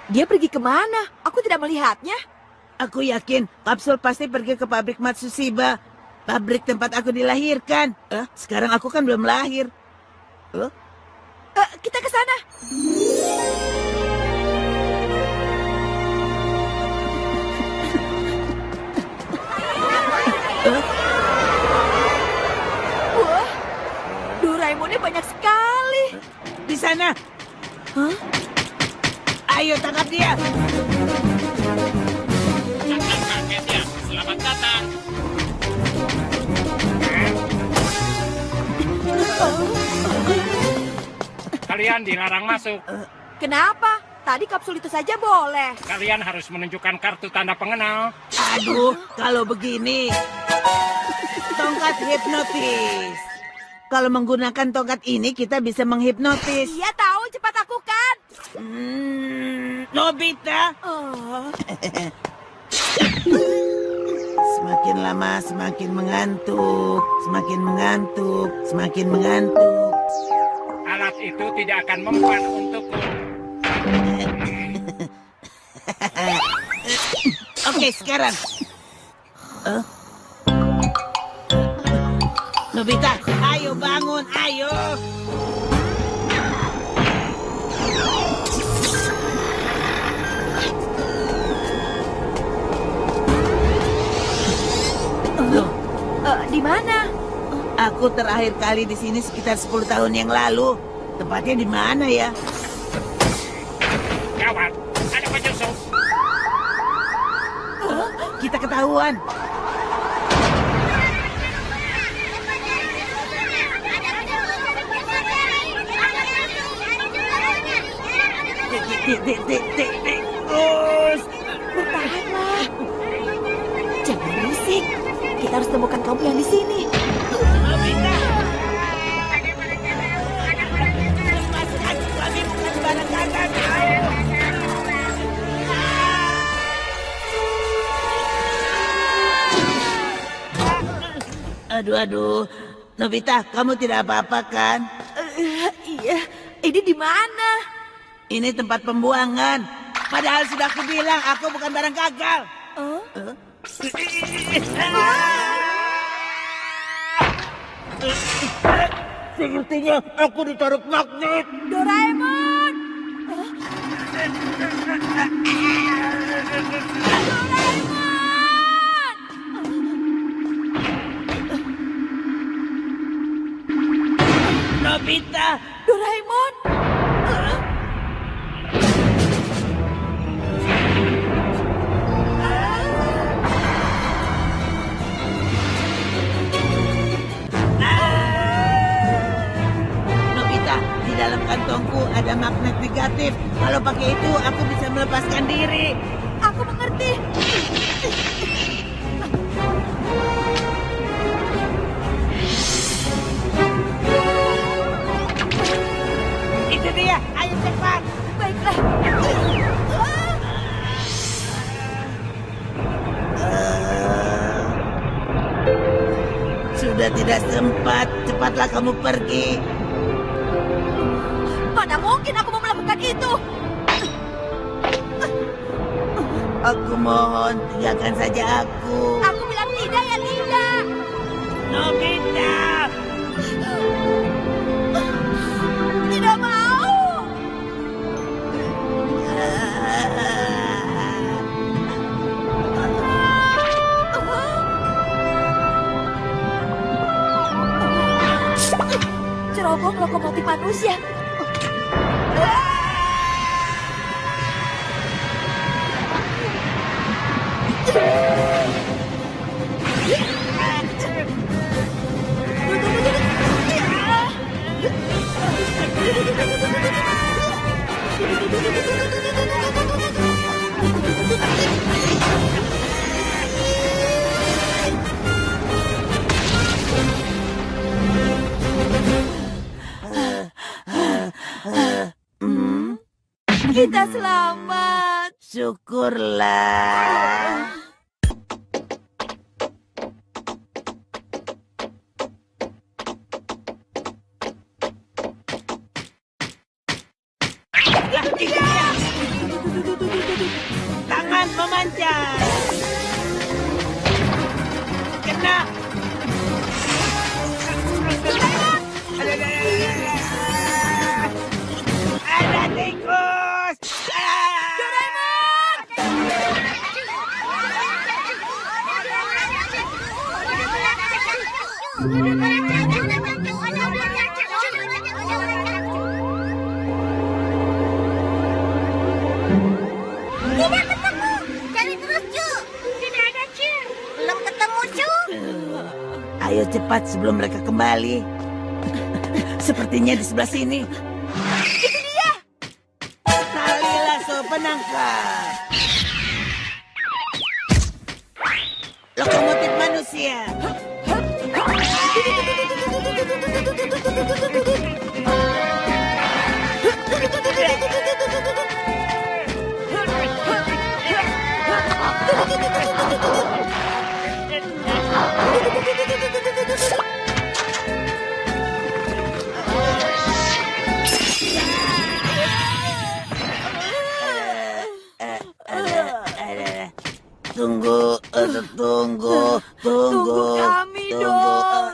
Dia pergi kemana? Aku tidak melihatnya. Aku yakin kapsul pasti pergi ke pabrik Matsushiba. Pabrik tempat aku dilahirkan. Sekarang aku kan belum lahir. Kita ke sana. Wah, Doraemonnya banyak sekali. Di sana. Ayo tangkap dia. Selamat datang. Kalian dilarang masuk. Kenapa? Tadi kapsul itu saja boleh. Kalian harus menunjukkan kartu tanda pengenal. Aduh, kalau begini. Tongkat hipnotis. Kalau menggunakan tongkat ini, kita bisa menghipnotis. Iya tahu, cepat lakukan. Nobita. Semakin lama semakin mengantuk, semakin mengantuk, semakin mengantuk. Alat itu tidak akan mempan untukku. Oke, sekarang. Nobita, ayo bangun, ayo. Loh, Di mana? aku terakhir kali di sini sekitar 10 tahun yang lalu. Tempatnya di mana ya? Gawat, ada penyusup. Kita ketahuan. tikus. Bertahanlah. Jangan berisik. Kita harus temukan kamu yang di sini. Nobita. Lepaskan, kami bukan barang dagang. Aduh. Nobita, kamu tidak apa-apa kan? Iya, ini di mana? Ini tempat pembuangan. Padahal sudah aku bilang aku bukan barang gagal. Sepertinya aku ditaruh magnet. Doraemon! Nobita. Doraemon! Nobita, di dalam kantongku ada magnet negatif. Kalau pakai itu, aku bisa melepaskan diri. Aku mengerti. Itu dia, ayo cepat. Baiklah. Sudah tidak sempat, cepatlah kamu pergi. Mana mungkin aku mau melakukan itu? Aku mohon, tinggalkan saja aku. Aku bilang tidak ya tidak. Nobita. Tidak mau. Cerobong lokomotif manusia. Kita selamat. Syukurlah. Tangan memanjat. Kena. Ada tikus. Tidak ketemu. Cari terus, Cu. Tidak ada, Cu. Belum ketemu, Cu. Ayo cepat sebelum mereka kembali. Sepertinya di sebelah sini. Itu dia. Tali lasso penangkap. Lokomotif manusia. Tunggu. Tunggu kami dong.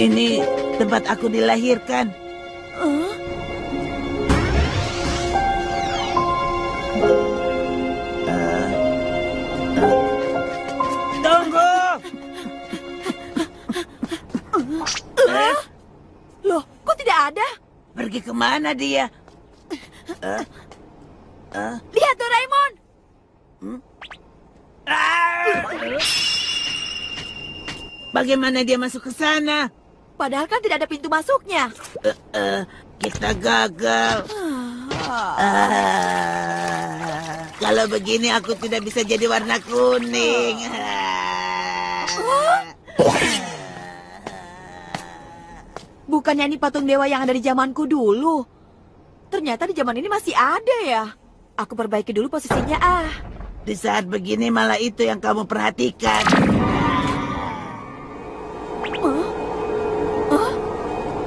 Ini tempat aku dilahirkan. Tunggu. Loh, kok tidak ada? Pergi kemana dia? Lihat, Doraemon. Bagaimana dia masuk ke sana? Padahal kan tidak ada pintu masuknya. Kita gagal. Kalau begini aku tidak bisa jadi warna kuning. Bukannya ini patung dewa yang ada di zamanku dulu. Ternyata di zaman ini masih ada ya. Aku perbaiki dulu posisinya Di saat begini malah itu yang kamu perhatikan.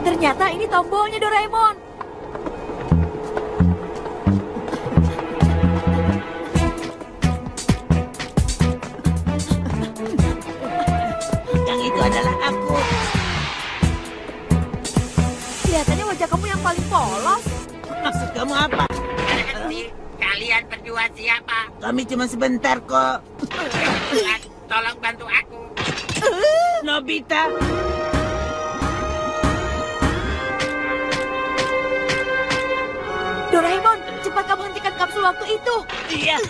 Ternyata ini tombolnya Doraemon. Yang itu adalah aku. Kelihatannya wajah kamu yang paling polos. Maksud kamu apa? Kalian berdua siapa? Kami cuma sebentar kok. Tolong bantu aku. Nobita. Doraemon, cepat kamu hentikan kapsul waktu itu. Iya.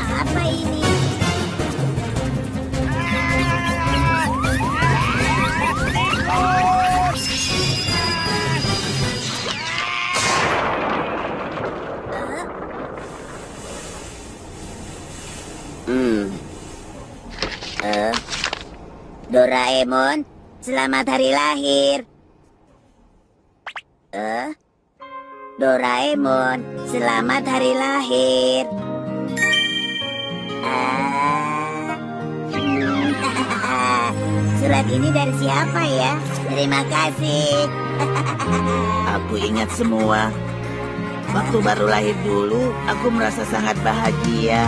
Apa ini? Doraemon, selamat hari lahir. Doraemon, selamat hari lahir. Surat ini dari siapa ya? Terima kasih. Aku ingat semua. Waktu baru lahir dulu, aku merasa sangat bahagia.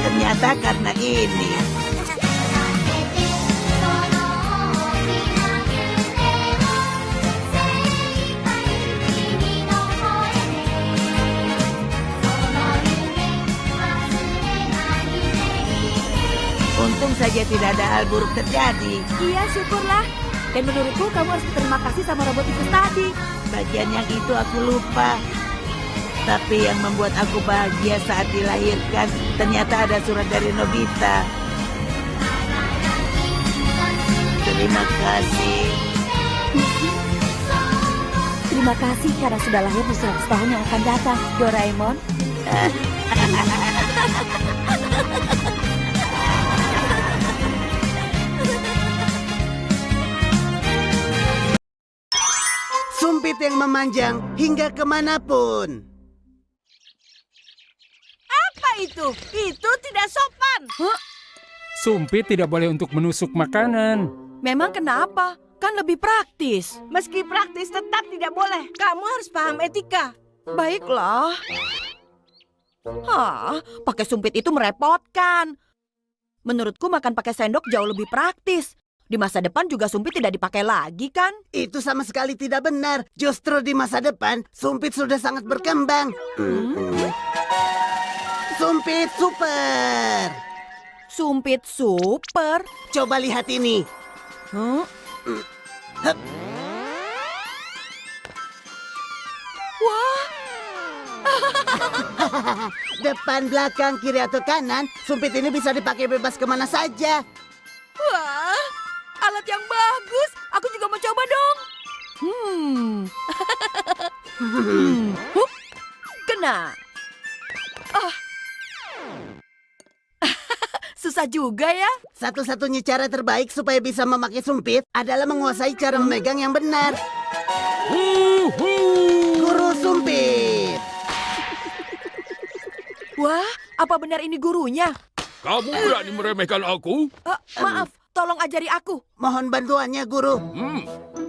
Ternyata karena ini. Untung saja tidak ada hal buruk terjadi. Iya, syukurlah. Dan menurutku kamu harus berterima kasih sama robot itu tadi. Bagian yang itu aku lupa. Tapi yang membuat aku bahagia saat dilahirkan, ternyata ada surat dari Nobita. Terima kasih. Terima kasih karena sudah lahir di 100 tahun yang akan datang, Doraemon. Sumpit yang memanjang hingga kemanapun. Apa itu? Itu tidak sopan. Sumpit tidak boleh untuk menusuk makanan. Memang kenapa? Kan lebih praktis. Meski praktis tetap tidak boleh. Kamu harus paham etika. Baiklah. Pakai sumpit itu merepotkan. Menurutku makan pakai sendok jauh lebih praktis. Di masa depan juga sumpit tidak dipakai lagi kan? Itu sama sekali tidak benar. Justru di masa depan, sumpit sudah sangat berkembang. Sumpit super. Sumpit super? Coba lihat ini. Wah. Depan, belakang, kiri atau kanan, sumpit ini bisa dipakai bebas kemana saja. Wah, alat yang bagus. Aku juga mau coba dong. Kena. Susah juga ya. Satu-satunya cara terbaik supaya bisa memakai sumpit adalah menguasai cara memegang yang benar. Guru sumpit. Wah, apa benar ini gurunya? Kamu berani meremehkan aku? Maaf, tolong ajari aku. Mohon bantuannya, Guru.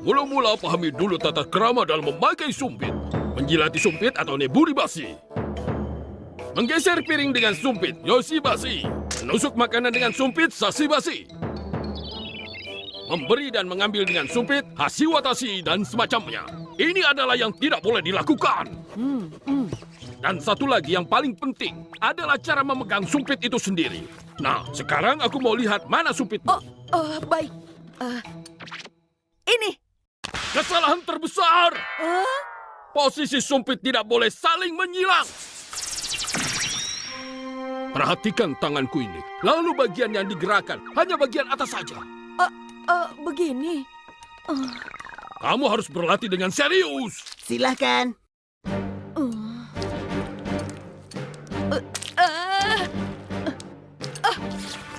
Mula-mula pahami dulu tata krama dalam memakai sumpit. Menjilati sumpit atau neburi basi. Menggeser piring dengan sumpit, yoshi basi. Menusuk makanan dengan sumpit, sashi basi. Memberi dan mengambil dengan sumpit, hashi watashi, dan semacamnya. Ini adalah yang tidak boleh dilakukan. Dan satu lagi yang paling penting adalah cara memegang sumpit itu sendiri. Nah, sekarang aku mau lihat mana sumpitmu. Baik. Ini. Kesalahan terbesar. Posisi sumpit tidak boleh saling menyilang. Perhatikan tanganku ini. Lalu bagian yang digerakkan hanya bagian atas saja. Begini. Kamu harus berlatih dengan serius. Silahkan.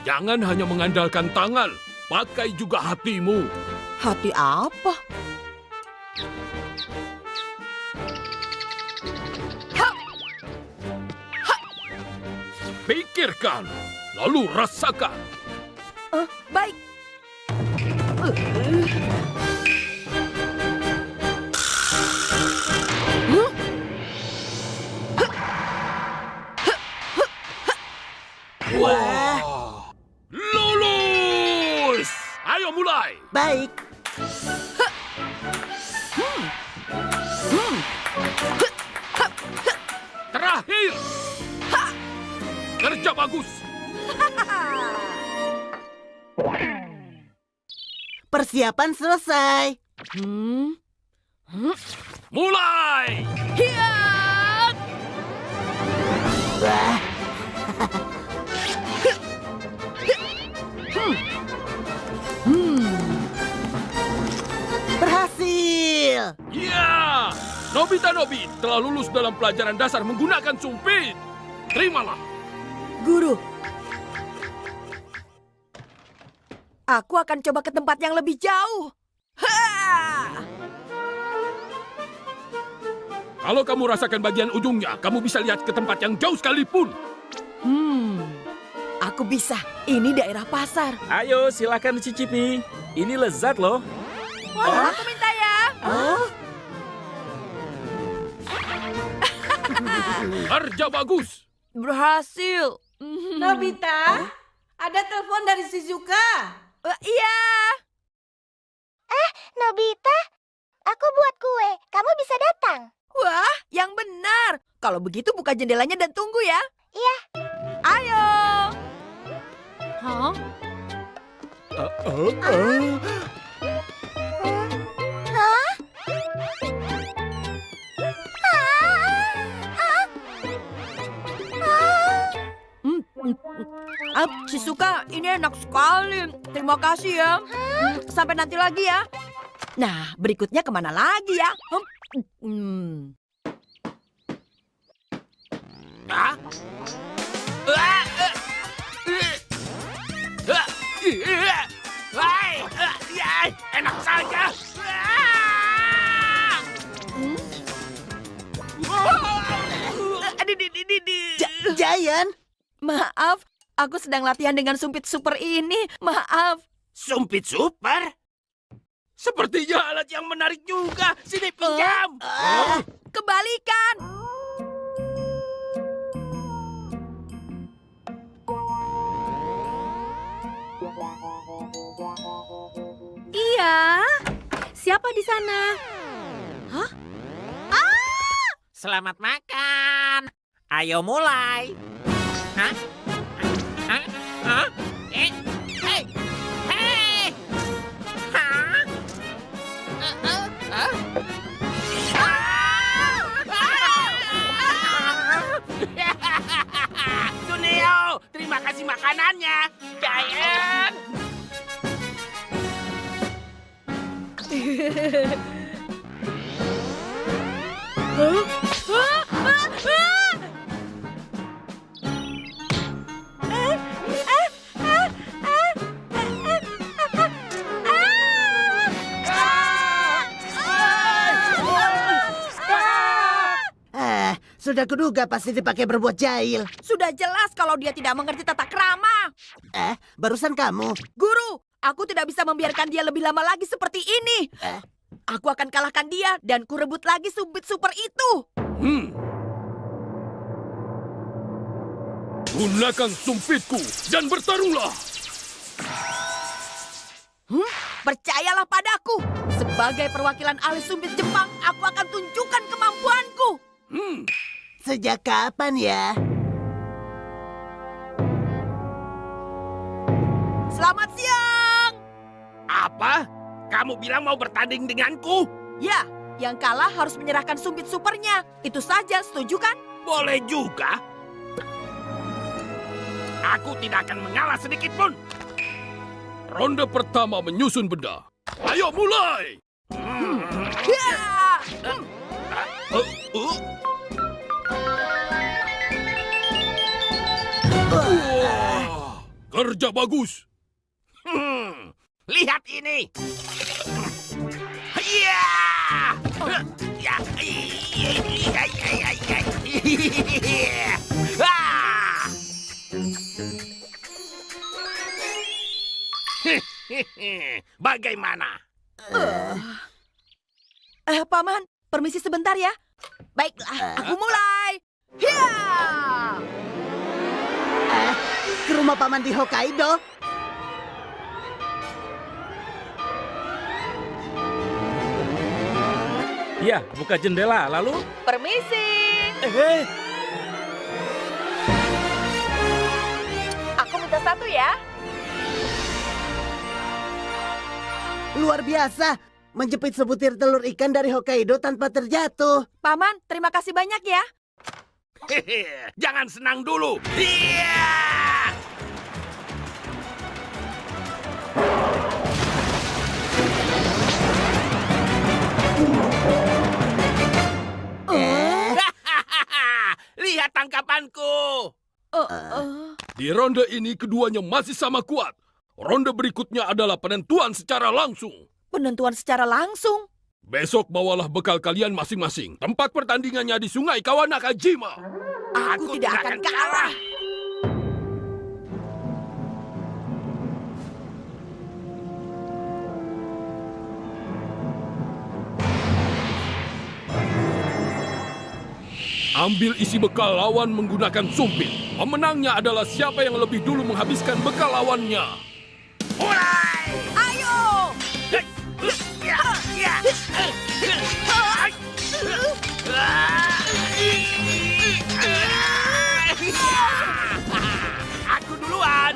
Jangan hanya mengandalkan tangan. Pakai juga hatimu. Hati apa? Pikirkan, lalu rasakan. Baik. Wah. Lulus! Ayo mulai. Baik. Terakhir. Kerja bagus. Persiapan selesai. Mulai. Wah. Berhasil. Ya, Nobita telah lulus dalam pelajaran dasar menggunakan sumpit. Terimalah. Guru. Aku akan coba ke tempat yang lebih jauh. Kalau kamu rasakan bagian ujungnya, kamu bisa lihat ke tempat yang jauh sekalipun. Aku bisa. Ini daerah pasar. Ayo, silakan dicicipi. Ini lezat loh. Wah, aku minta ya. Kerja bagus. Berhasil. Nobita, ada telepon dari Shizuka. Iya. Nobita, aku buat kue. Kamu bisa datang. Wah, yang benar. Kalau begitu buka jendelanya dan tunggu ya. Iya. Ayo. Hah? Shizuka, ini enak sekali. Terima kasih ya. Sampai nanti lagi ya. Nah, berikutnya kemana lagi ya? Enak saja. Giant. Maaf, aku sedang latihan dengan sumpit super ini. Maaf. Sumpit super? Sepertinya alat yang menarik juga. Sini pinjam. Kembalikan. Iya. Siapa di sana? Selamat makan. Ayo mulai. Hah? Hah? Hah? Hei! Hei! Hah? Suneo, terima kasih makanannya. Giant! Sudah kuduga pasti dipakai berbuat jahil. Sudah jelas kalau dia tidak mengerti tata krama. Barusan kamu. Guru, aku tidak bisa membiarkan dia lebih lama lagi seperti ini. Aku akan kalahkan dia dan kurebut lagi sumpit super itu. Gunakan sumpitku dan bertarunglah. Percayalah padaku. Sebagai perwakilan ahli sumpit Jepang, aku akan tunjukkan kemampuanku. Sejak kapan ya? Selamat siang. Apa Apa? Kamu bilang mau bertanding denganku? Ya, yang kalah harus menyerahkan sumpit supernya. Itu saja, setuju kan? Boleh juga. Aku tidak akan mengalah sedikit pun. Ronde pertama menyusun benda. Ayo mulai! Kerja bagus. Lihat ini. Ya. Ya. Bagaimana? Paman, permisi sebentar ya. Baiklah, aku mulai. Ke rumah paman di Hokkaido. Ya, buka jendela, lalu... Permisi. Aku minta satu ya. Luar biasa. Menjepit sebutir telur ikan dari Hokkaido tanpa terjatuh. Paman, terima kasih banyak ya. Jangan senang dulu. Iya. Lihat tangkapanku. Di ronde ini keduanya masih sama kuat. Ronde berikutnya adalah penentuan secara langsung. Penentuan secara langsung? Besok bawalah bekal kalian masing-masing. Tempat pertandingannya di Sungai Kawanakajima. Aku tidak akan kalah. Ambil isi bekal lawan menggunakan sumpit. Pemenangnya adalah siapa yang lebih dulu menghabiskan bekal lawannya. Mulai! Ayo! Aku duluan.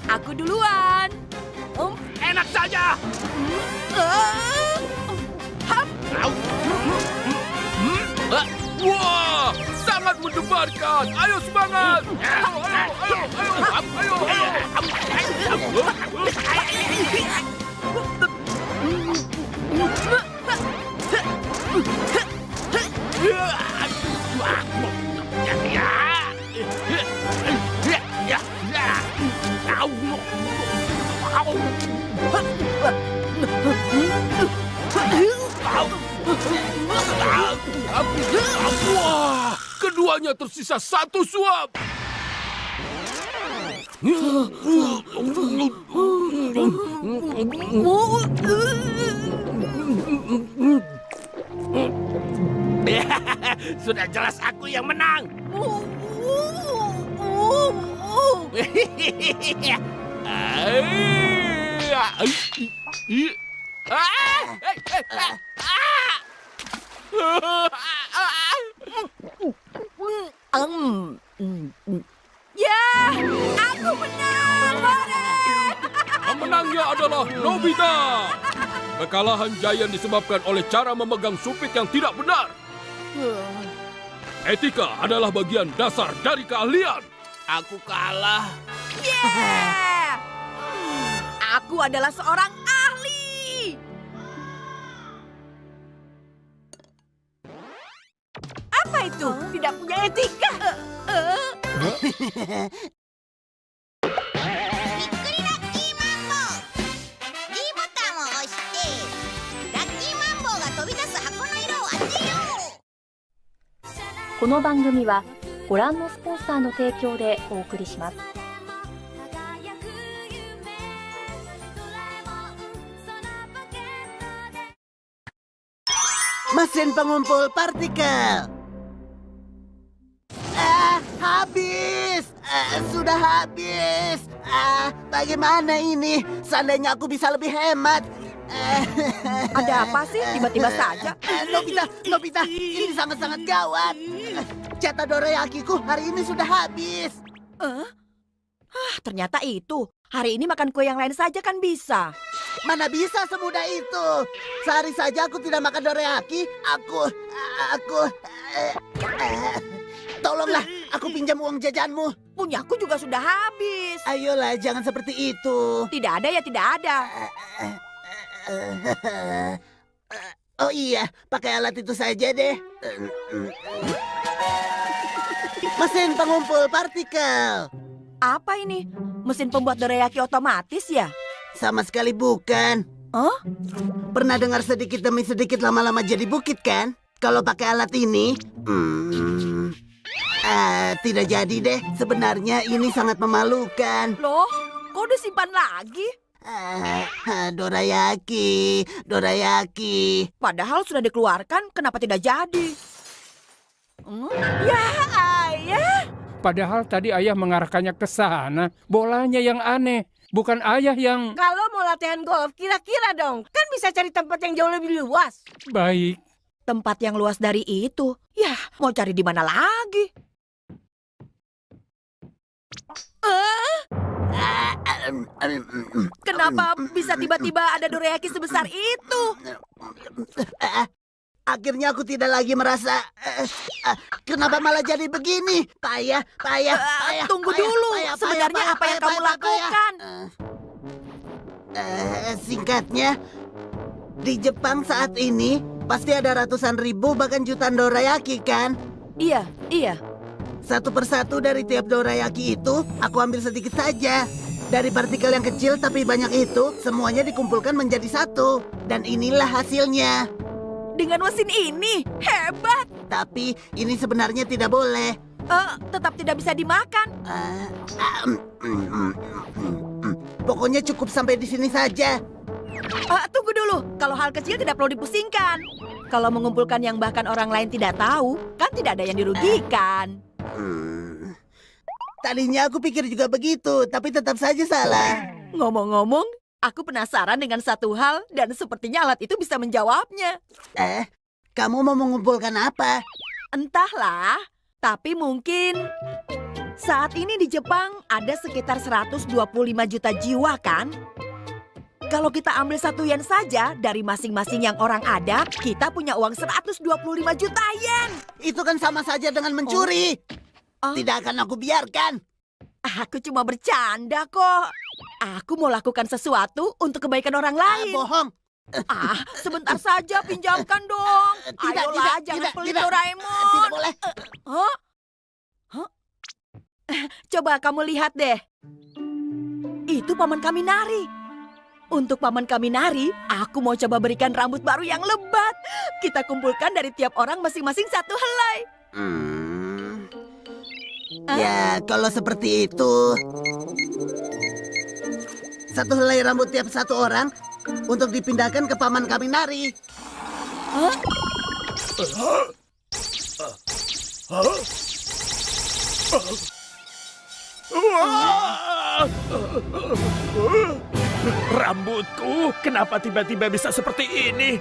Aku duluan. Enak saja. Wah, sangat mendebarkan. Ayo semangat. Wah, keduanya tersisa satu suap. Sudah jelas aku yang menang. Ya, aku menang. Pemenangnya adalah Nobita. Kekalahan Giant disebabkan oleh cara memegang sumpit yang tidak benar. Etika adalah bagian dasar dari keahlian. Aku kalah. Yeah! Aku adalah seorang ahli. Apa itu? Tidak punya etika. Kono bangumi wa goran no sponsor no teikyo de ookuri shimasu. Mesin pengumpul partikel. Habis. Sudah habis. Bagaimana ini? Seandainya aku bisa lebih hemat. Ada apa sih? Tiba-tiba saja. Nobita, ini sangat-sangat gawat. Cetak Dorayaki-ku hari ini sudah habis. Ternyata itu. Hari ini makan kue yang lain saja kan bisa. Mana bisa semudah itu? Sehari saja aku tidak makan dorayaki. Tolonglah, aku pinjam uang jajanmu. Punyaku juga sudah habis. Ayolah, jangan seperti itu. Tidak ada ya tidak ada. Oh iya, pakai alat itu saja deh. Mesin pengumpul partikel. Apa ini? Mesin pembuat dorayaki otomatis ya? Sama sekali bukan. Oh? Pernah dengar sedikit demi sedikit lama-lama jadi bukit kan? Kalau pakai alat ini, tidak jadi deh. Sebenarnya ini sangat memalukan. Loh, kok disimpan lagi? Dorayaki. Padahal sudah dikeluarkan, kenapa tidak jadi? Ya, ayah. Padahal tadi ayah mengarahkannya ke sana. Bolanya yang aneh. Bukan ayah yang... Kalau mau latihan golf, kira-kira dong. Kan bisa cari tempat yang jauh lebih luas. Baik. Tempat yang luas dari itu. Yah, mau cari di mana lagi? Kenapa bisa tiba-tiba ada dorayaki sebesar itu? Akhirnya aku tidak lagi merasa... kenapa malah jadi begini? Payah. Tunggu dulu, sebenarnya apa yang kamu lakukan? Singkatnya, di Jepang saat ini pasti ada ratusan ribu bahkan jutaan dorayaki kan? Iya. Satu persatu dari tiap dorayaki itu, aku ambil sedikit saja. Dari partikel yang kecil tapi banyak itu, semuanya dikumpulkan menjadi satu. Dan inilah hasilnya. Dengan mesin ini, hebat. Tapi ini sebenarnya tidak boleh. Tetap tidak bisa dimakan. Pokoknya cukup sampai di sini saja. Tunggu dulu, kalau hal kecil tidak perlu dipusingkan. Kalau mengumpulkan yang bahkan orang lain tidak tahu, kan tidak ada yang dirugikan. Tadinya aku pikir juga begitu, tapi tetap saja salah. Ngomong-ngomong, aku penasaran dengan satu hal dan sepertinya alat itu bisa menjawabnya. Kamu mau mengumpulkan apa? Entahlah, tapi mungkin saat ini di Jepang ada sekitar 125 juta jiwa kan? Kalau kita ambil satu yen saja dari masing-masing yang orang ada, kita punya uang 125 juta yen. Itu kan sama saja dengan mencuri. Tidak akan aku biarkan. Aku cuma bercanda kok. Aku mau lakukan sesuatu untuk kebaikan orang lain. Bohong. Sebentar saja pinjamkan dong. Ayolah, jangan pelit Doraemon. Tidak boleh. Coba kamu lihat deh. Itu Paman Kaminari. Untuk Paman Kaminari, aku mau coba berikan rambut baru yang lebat. Kita kumpulkan dari tiap orang masing-masing satu helai. Ya, kalau seperti itu. Satu helai rambut tiap satu orang untuk dipindahkan ke Paman Kaminari. Rambutku, kenapa tiba-tiba bisa seperti ini?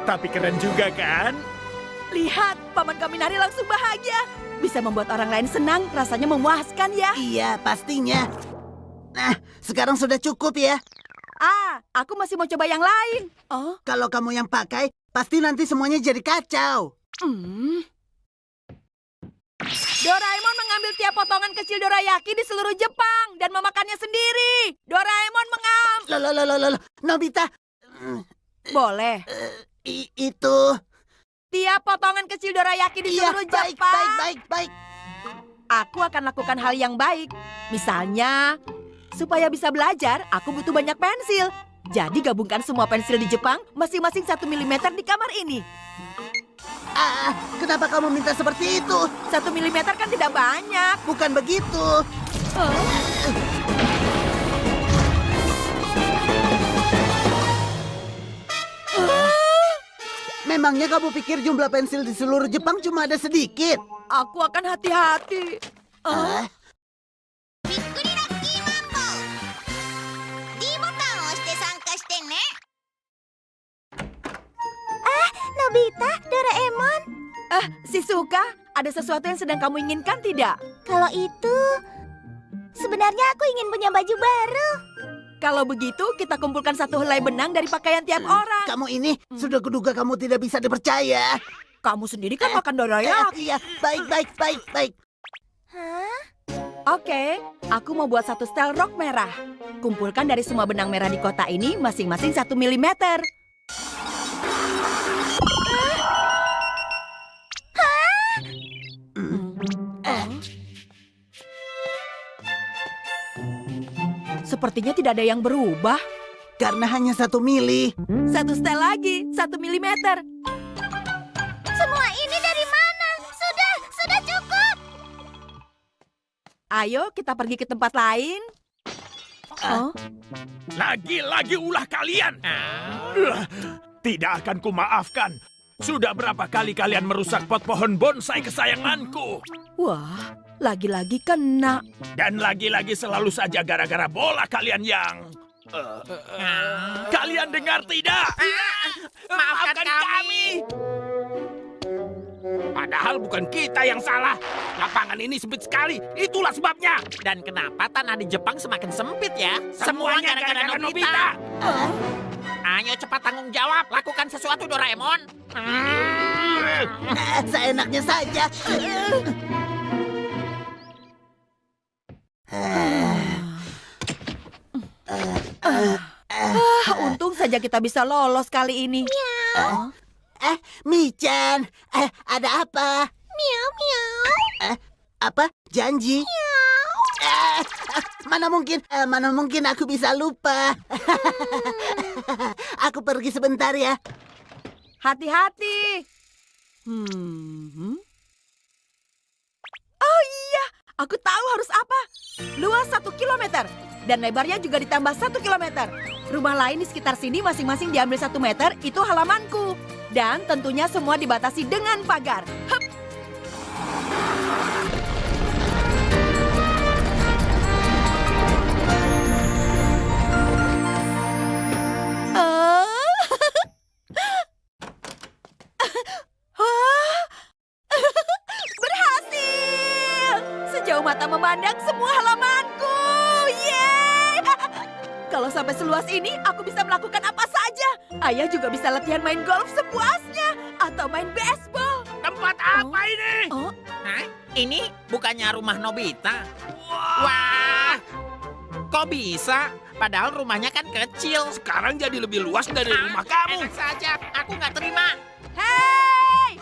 Tapi keren juga kan? Lihat, Paman Kaminari langsung bahagia. Bisa membuat orang lain senang, rasanya memuaskan ya. Iya, pastinya. Nah, sekarang sudah cukup ya. Aku masih mau coba yang lain. Kalau kamu yang pakai, pasti nanti semuanya jadi kacau. Doraemon mengambil tiap potongan kecil dorayaki di seluruh Jepang dan memakannya sendiri. Doraemon Loh, Nobita. Boleh. Itu... Tiap potongan kecil dorayaki di seluruh Jepang. Baik. Aku akan lakukan hal yang baik. Misalnya, supaya bisa belajar, aku butuh banyak pensil. Jadi gabungkan semua pensil di Jepang, masing-masing 1 mm di kamar ini. Kenapa kamu minta seperti itu? 1 mm kan tidak banyak. Bukan begitu. Memangnya kamu pikir jumlah pensil di seluruh Jepang cuma ada sedikit? Aku akan hati-hati. Nobita, Doraemon. Shizuka, ada sesuatu yang sedang kamu inginkan tidak? Kalau itu, sebenarnya aku ingin punya baju baru. Kalau begitu, kita kumpulkan satu helai benang dari pakaian tiap orang. Kamu ini sudah kuduga kamu tidak bisa dipercaya. Kamu sendiri kan makan dorayaki. Iya, baik. Hah? Oke, aku mau buat satu setel rok merah. Kumpulkan dari semua benang merah di kota ini masing-masing 1 milimeter. Sepertinya tidak ada yang berubah. Karena hanya 1 mili. Satu setel lagi, 1 milimeter. Semua ini dari mana? Sudah cukup. Ayo kita pergi ke tempat lain. Lagi-lagi ulah kalian. Tidak akan kumaafkan. Sudah berapa kali kalian merusak pot pohon bonsai kesayanganku? Wah, lagi-lagi kena. Dan lagi-lagi selalu saja gara-gara bola kalian yang... Kalian dengar tidak? Maafkan kami. Padahal bukan kita yang salah. Lapangan ini sempit sekali. Itulah sebabnya. Dan kenapa tanah di Jepang semakin sempit ya? Semuanya gara-gara Nobita. Ayo cepat tanggung jawab. Lakukan sesuatu, Doraemon. Seenaknya saja. Untung saja kita bisa lolos kali ini. Michan, ada apa? Miau. Apa? Janji? Mana mungkin aku bisa lupa. Aku pergi sebentar ya. Hati-hati. Oh iya, aku tahu harus apa. Luas 1 kilometer. Dan lebarnya juga ditambah 1 kilometer. Rumah lain di sekitar sini masing-masing diambil 1 meter, itu halamanku. Dan tentunya semua dibatasi dengan pagar. Hup. Berhasil! Sejauh mata memandang semua halamanku. Yeay! Kalau sampai seluas ini, aku bisa melakukan apa saja. Ayah juga bisa latihan main golf sepuasnya. Atau main baseball. Tempat apa ini? Hah? Ini bukannya rumah Nobita? Wah! Kok bisa? Padahal rumahnya kan kecil. Sekarang jadi lebih luas dari rumah kamu. Enak saja, aku nggak terima. Hei!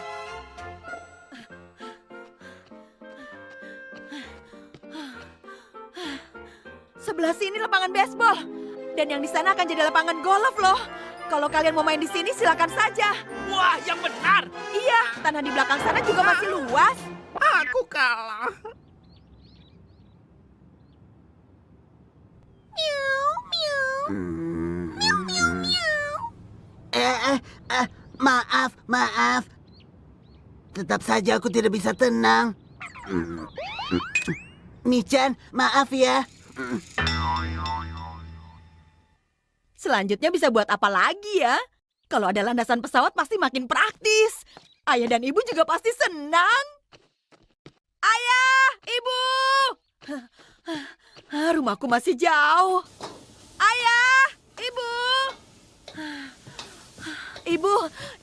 Sebelah sini lapangan baseball. Dan yang di sana akan jadi lapangan golf loh. Kalau kalian mau main di sini silakan saja. Wah, yang benar. Iya, tanah di belakang sana juga masih luas. Aku kalah. Maaf. Tetap saja aku tidak bisa tenang. Michan, maaf ya. Selanjutnya bisa buat apa lagi ya? Kalau ada landasan pesawat pasti makin praktis. Ayah dan ibu juga pasti senang. Ayah, ibu. Rumahku masih jauh. Ayah, ibu. Ibu,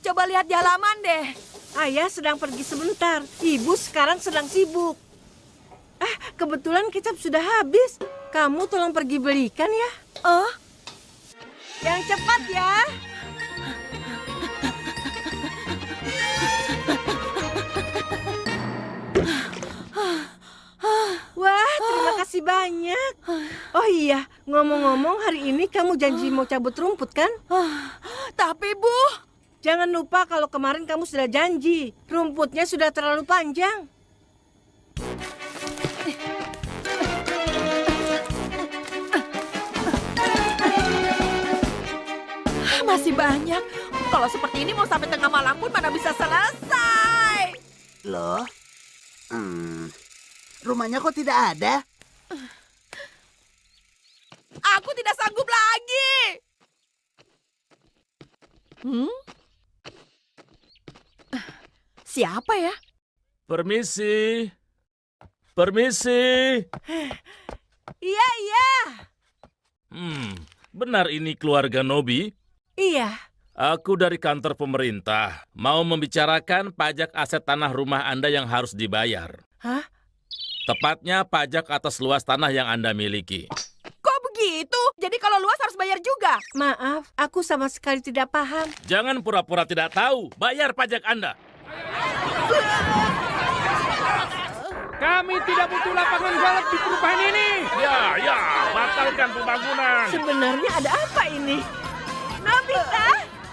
coba lihat di halaman deh. Ayah sedang pergi sebentar. Ibu sekarang sedang sibuk. Kebetulan kecap sudah habis. Kamu tolong pergi belikan ya. Yang cepat ya. Wah, terima kasih banyak. Oh iya, ngomong-ngomong hari ini kamu janji mau cabut rumput kan? Tapi Bu, jangan lupa kalau kemarin kamu sudah janji. Rumputnya sudah terlalu panjang. masih banyak. Kalau seperti ini mau sampai tengah malam pun mana bisa selesai. Loh? Rumahnya kok tidak ada? Aku tidak sanggup lagi. Siapa ya? Permisi. Permisi. Iya, iya. Benar ini keluarga Nobi? Iya. Aku dari kantor pemerintah. Mau membicarakan pajak aset tanah rumah Anda yang harus dibayar. Hah? Tepatnya pajak atas luas tanah yang Anda miliki. Kok begitu? Jadi kalau luas harus bayar juga? Maaf, aku sama sekali tidak paham. Jangan pura-pura tidak tahu. Bayar pajak Anda. Kami tidak butuh lapangan golf di perumahan ini. Ya, batalkan pembangunan. Sebenarnya ada apa ini? Nobita,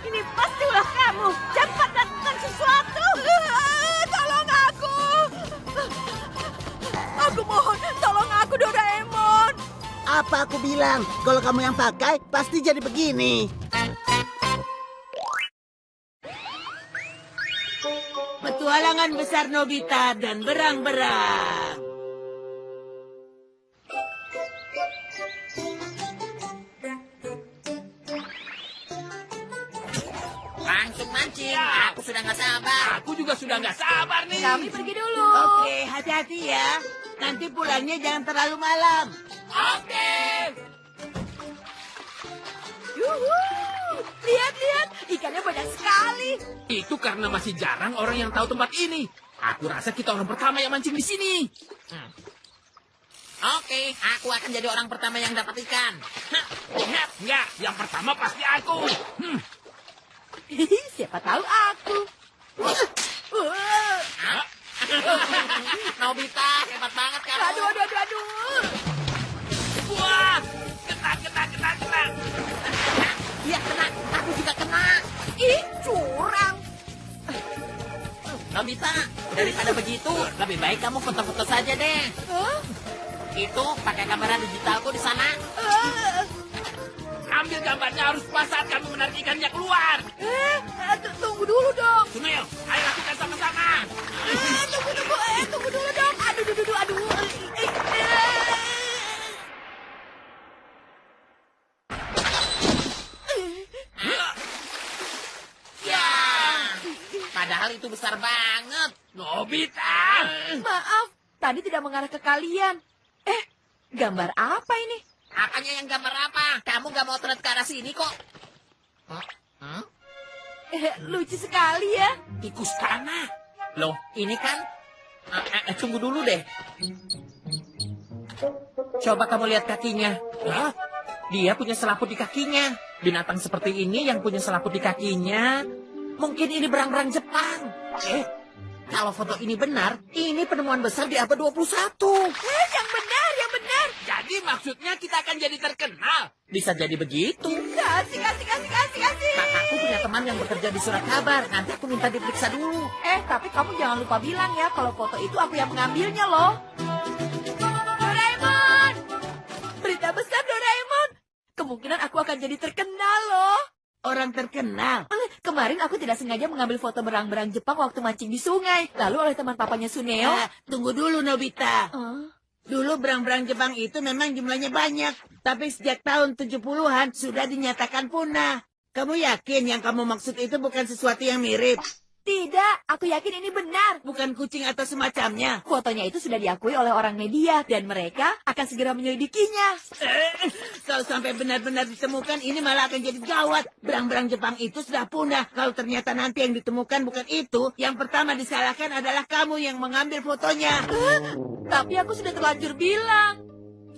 ini pasti ulah kamu. Cepat lakukan sesuatu. Tolong aku. Aku mohon, tolong aku, Doraemon. Apa aku bilang? Kalau kamu yang pakai, pasti jadi begini. Petualangan besar Nobita dan berang-berang. Langsung mancing. Aku sudah nggak sabar. Aku juga sudah nggak sabar nih. Kami pergi dulu. Oke, hati-hati ya. Nanti pulangnya jangan terlalu malam. Oke. Yuhu. Lihat, ikannya banyak sekali. Itu karena masih jarang orang yang tahu tempat ini. Aku rasa kita orang pertama yang mancing di sini. Oke, aku akan jadi orang pertama yang dapat ikan. Enggak, yang pertama pasti aku. Siapa tahu aku. Nobita, hebat banget kamu. Aduh. Wah, kena. Iya, kena. Aku juga kena. Ih, curang. Nobita, daripada begitu, lebih baik kamu foto-foto saja deh. Itu pakai kamera digitalku di sana. Ambil gambarnya harus pas saat kami menarik ikannya keluar. Tunggu dulu dong. Sunil, ayo lakukan sama-sama. Tunggu dulu dong. Aduh. Ya, padahal itu besar banget. Nobita. Maaf, tadi tidak mengarah ke kalian. Gambar apa ini? Apanya yang gambar apa? Kamu gak mau terlihat ke arah sini kok. Lucu sekali ya. Tikus tanah. Loh, ini kan... tunggu dulu deh. Coba kamu lihat kakinya. Hah? Dia punya selaput di kakinya. Binatang seperti ini yang punya selaput di kakinya, mungkin ini berang-berang Jepang. Kalau foto ini benar, ini penemuan besar di abad 21. Yang benar. Jadi maksudnya kita akan jadi terkenal. Bisa jadi begitu. Kasih. Kakakku punya teman yang bekerja di surat kabar. Nanti aku minta diperiksa dulu. Tapi kamu jangan lupa bilang ya kalau foto itu aku yang mengambilnya loh. Doraemon! Berita besar Doraemon. Kemungkinan aku akan jadi terkenal loh. Orang terkenal. Kemarin aku tidak sengaja mengambil foto berang-berang Jepang waktu mancing di sungai. Lalu oleh teman papanya Suneo. Tunggu dulu Nobita. Dulu berang-berang Jepang itu memang jumlahnya banyak. Tapi sejak tahun 70-an sudah dinyatakan punah. Kamu yakin yang kamu maksud itu bukan sesuatu yang mirip? Tidak, aku yakin ini benar. Bukan kucing atau semacamnya. Fotonya itu sudah diakui oleh orang media. Dan mereka akan segera menyelidikinya. Kalau sampai benar-benar ditemukan, ini malah akan jadi gawat. Berang-berang Jepang itu sudah punah. Kalau ternyata nanti yang ditemukan bukan itu, yang pertama disalahkan adalah kamu yang mengambil fotonya. Tapi aku sudah terlanjur bilang.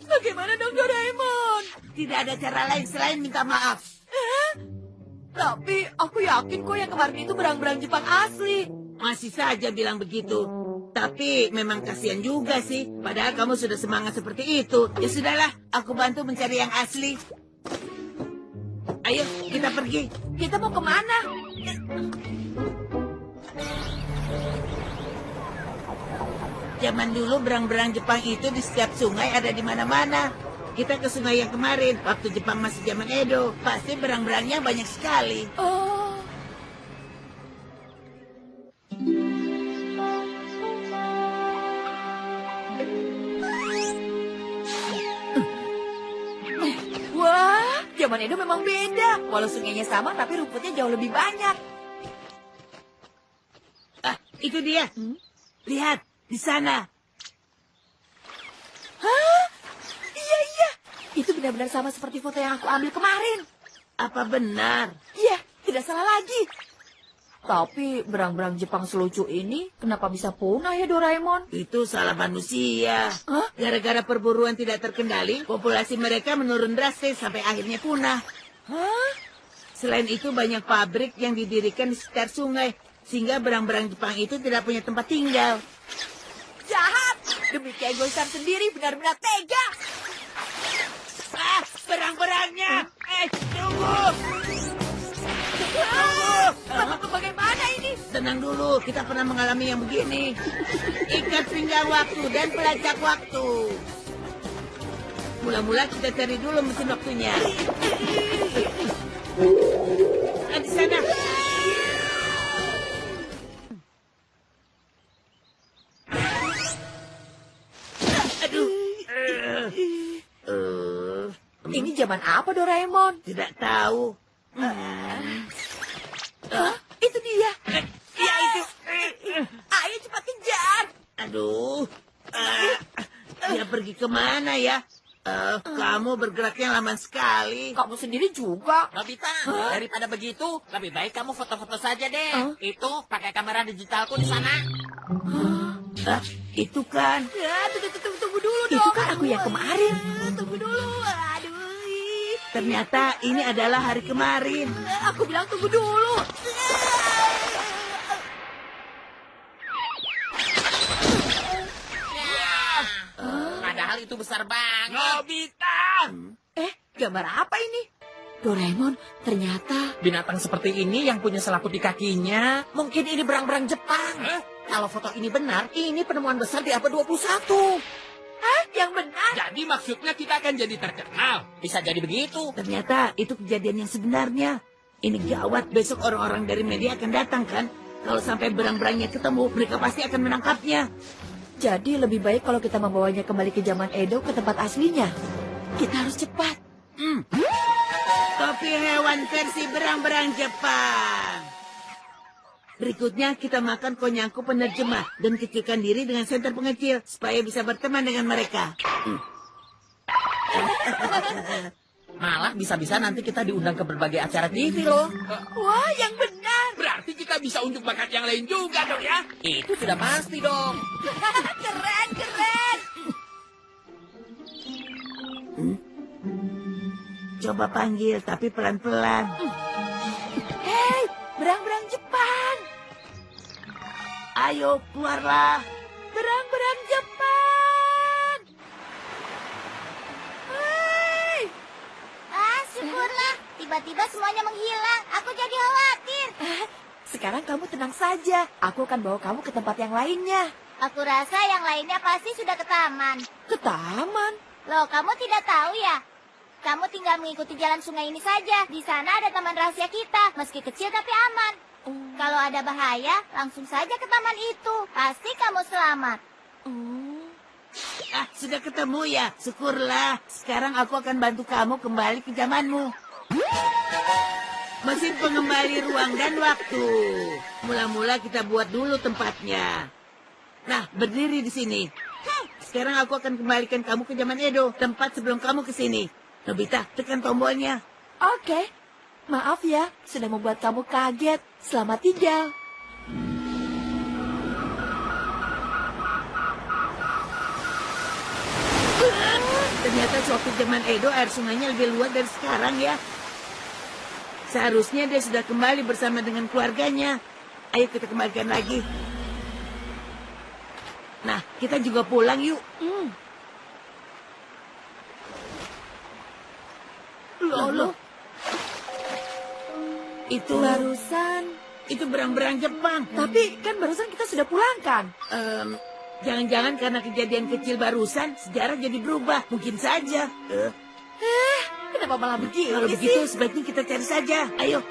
Bagaimana dong Doraemon? Tidak ada cara lain selain minta maaf. Tapi aku yakin kok yang kemarin itu berang-berang Jepang asli. Masih saja bilang begitu. Tapi memang kasihan juga sih. Padahal kamu sudah semangat seperti itu. Ya sudahlah, aku bantu mencari yang asli. Ayo, kita pergi. Kita mau kemana? Zaman dulu berang-berang Jepang itu di setiap sungai ada di mana-mana. Kita ke sungai yang kemarin, waktu Jepang masih zaman Edo. Pasti berang-berangnya banyak sekali. Oh. Wah, zaman Edo memang beda. Walau sungainya sama, tapi rumputnya jauh lebih banyak. Itu dia. Lihat, di sana. Hah? Iya. Itu benar-benar sama seperti foto yang aku ambil kemarin. Apa benar? Iya, tidak salah lagi. Tapi berang-berang Jepang selucu ini kenapa bisa punah ya Doraemon? Itu salah manusia. Hah? Gara-gara perburuan tidak terkendali, populasi mereka menurun drastis sampai akhirnya punah. Hah? Selain itu banyak pabrik yang didirikan di sekitar sungai, sehingga berang-berang Jepang itu tidak punya tempat tinggal. Jahat! Demi keegoisan sendiri benar-benar tega. Berang-berangnya! Tunggu! Tunggu! Bagaimana ini? Tenang dulu, kita pernah mengalami yang begini. Ikat pinggang waktu dan pelacak waktu. Mula-mula kita cari dulu mesin waktunya. Di sana. Aduh. Ini zaman apa Doraemon? Tidak tahu. Itu dia. Ya itu. Ayo cepat kejar. Aduh. Dia pergi kemana ya? Kamu bergeraknya lama sekali. Kamu sendiri juga. Nobita, daripada begitu, lebih baik kamu foto-foto saja deh. Itu pakai kamera digitalku di sana. Itu kan. Ya, tunggu dulu dong. Itu kan aku yang kemarin. Tunggu dulu. Aduh. Ternyata ini adalah hari kemarin. Aku bilang tunggu dulu. Padahal itu besar banget. Nobita! Gambar apa ini? Doraemon, ternyata Binatang seperti ini yang punya selaput di kakinya, mungkin ini berang-berang Jepang. Kalau foto ini benar, ini penemuan besar di abad 21. yang benar. Jadi maksudnya kita akan jadi terkenal. Bisa jadi begitu. Ternyata itu kejadian yang sebenarnya. Ini gawat, besok orang-orang dari media akan datang kan? Kalau sampai berang-berangnya ketemu, mereka pasti akan menangkapnya. Jadi lebih baik kalau kita membawanya kembali ke zaman Edo ke tempat aslinya. Kita harus cepat. Topi hewan versi berang-berang Jepang. Berikutnya kita makan konyangku penerjemah dan kecilkan diri dengan senter pengecil supaya bisa berteman dengan mereka. Malah bisa-bisa nanti kita diundang ke berbagai acara TV loh. Wah, yang benar. Berarti kita bisa unjuk bakat yang lain juga dong ya. Itu sudah pasti dong. Keren, keren. Coba panggil, tapi pelan-pelan. Hei, berang-berang Jepang. Ayo, keluarlah. Berang-berang Jepang. Hai. Syukurlah. Tiba-tiba semuanya menghilang. Aku jadi khawatir. Sekarang kamu tenang saja. Aku akan bawa kamu ke tempat yang lainnya. Aku rasa yang lainnya pasti sudah ke taman. Ke taman? Loh, kamu tidak tahu ya? Kamu tinggal mengikuti jalan sungai ini saja. Di sana ada taman rahasia kita. Meski kecil tapi aman. Kalau ada bahaya, langsung saja ke taman itu. Pasti kamu selamat. Sudah ketemu ya? Syukurlah. Sekarang aku akan bantu kamu kembali ke zamanmu. Mesin pengembali ruang dan waktu. Mula-mula kita buat dulu tempatnya. Nah, berdiri di sini. Sekarang aku akan kembalikan kamu ke zaman Edo, tempat sebelum kamu ke sini. Nobita, tekan tombolnya. Oke. Maaf ya, sudah membuat kamu kaget. Selamat tinggal. Ternyata suatu zaman Edo air sungainya lebih luas dari sekarang ya. Seharusnya dia sudah kembali bersama dengan keluarganya. Ayo kita kembalikan lagi. Nah, kita juga pulang yuk. Loh. Itu Barusan. Itu berang-berang Jepang. Tapi kan barusan kita sudah pulang kan? Jangan-jangan karena kejadian kecil barusan, sejarah jadi berubah. Mungkin saja. Kenapa malah begini Kalau sih? begitu sebaiknya kita cari saja. Ayo.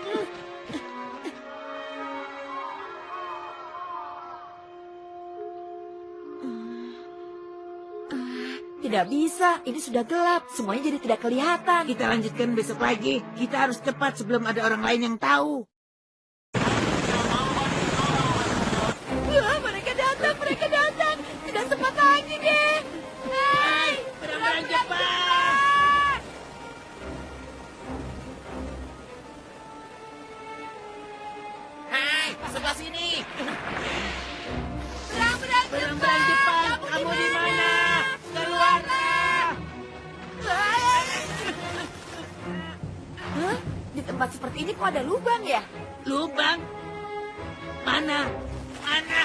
Tidak bisa, ini sudah gelap. Semuanya jadi tidak kelihatan. Kita lanjutkan besok lagi. Kita harus cepat sebelum ada orang lain yang tahu. Wah, mereka datang, mereka tempat seperti ini kok ada lubang ya? Lubang? Mana? Mana?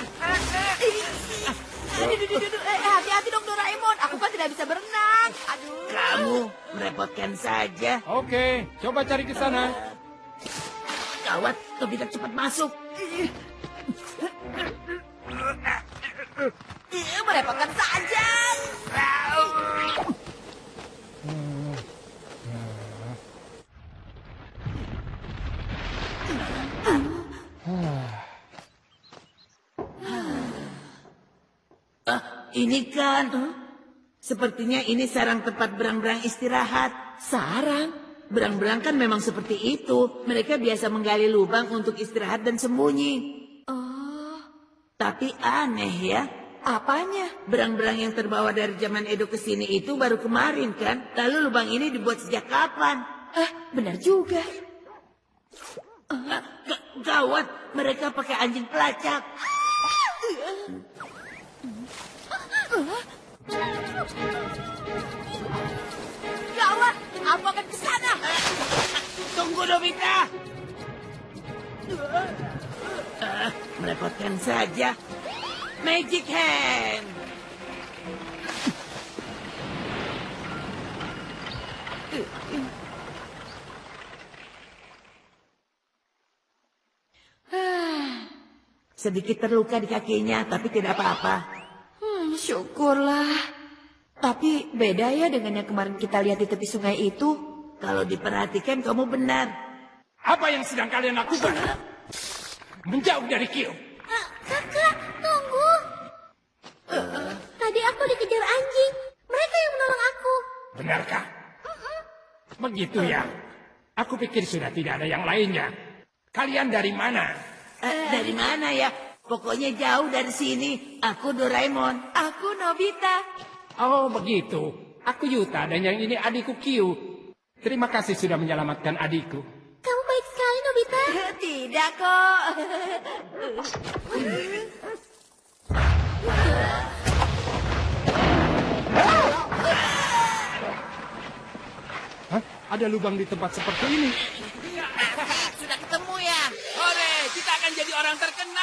Hati-hati dong Doraemon, aku kan tidak bisa berenang. Aduh. Kamu merepotkan saja. Oke, coba cari ke sana. Gawat, Nobita cepat masuk. Merepotkan saja. Ini kan, sepertinya ini sarang tempat berang-berang istirahat. Sarang? Berang-berang kan memang seperti itu. Mereka biasa menggali lubang untuk istirahat dan sembunyi. Oh. Tapi aneh ya. Apanya? Berang-berang yang terbawa dari zaman Edo ke sini itu baru kemarin kan? Lalu lubang ini dibuat sejak kapan? Benar juga. Gawat, mereka pakai anjing pelacak. Gawat, aku akan ke sana. Tunggu, Nobita. Merepotkan saja. Magic Hand. Sedikit terluka di kakinya, tapi tidak apa-apa. Syukurlah. Tapi beda ya dengan yang kemarin kita lihat di tepi sungai itu. Kalau diperhatikan kamu benar. Apa yang sedang kalian lakukan? Menjauh dari Kyo. Kakak, tunggu. Tadi aku dikejar anjing. Mereka yang menolong aku. Benarkah? Begitu ya. Aku pikir sudah tidak ada yang lainnya. Kalian dari mana? Dari mana ya? Pokoknya jauh dari sini. Aku Doraemon. Aku Nobita. Oh begitu. Aku Yuta dan yang ini adikku Kyu. Terima kasih sudah menyelamatkan adikku. Kamu baik sekali, Nobita. Tidak kok. Hah? Ada lubang di tempat seperti ini. Sudah ketemu ya. Hore, kita akan jadi orang terkenal.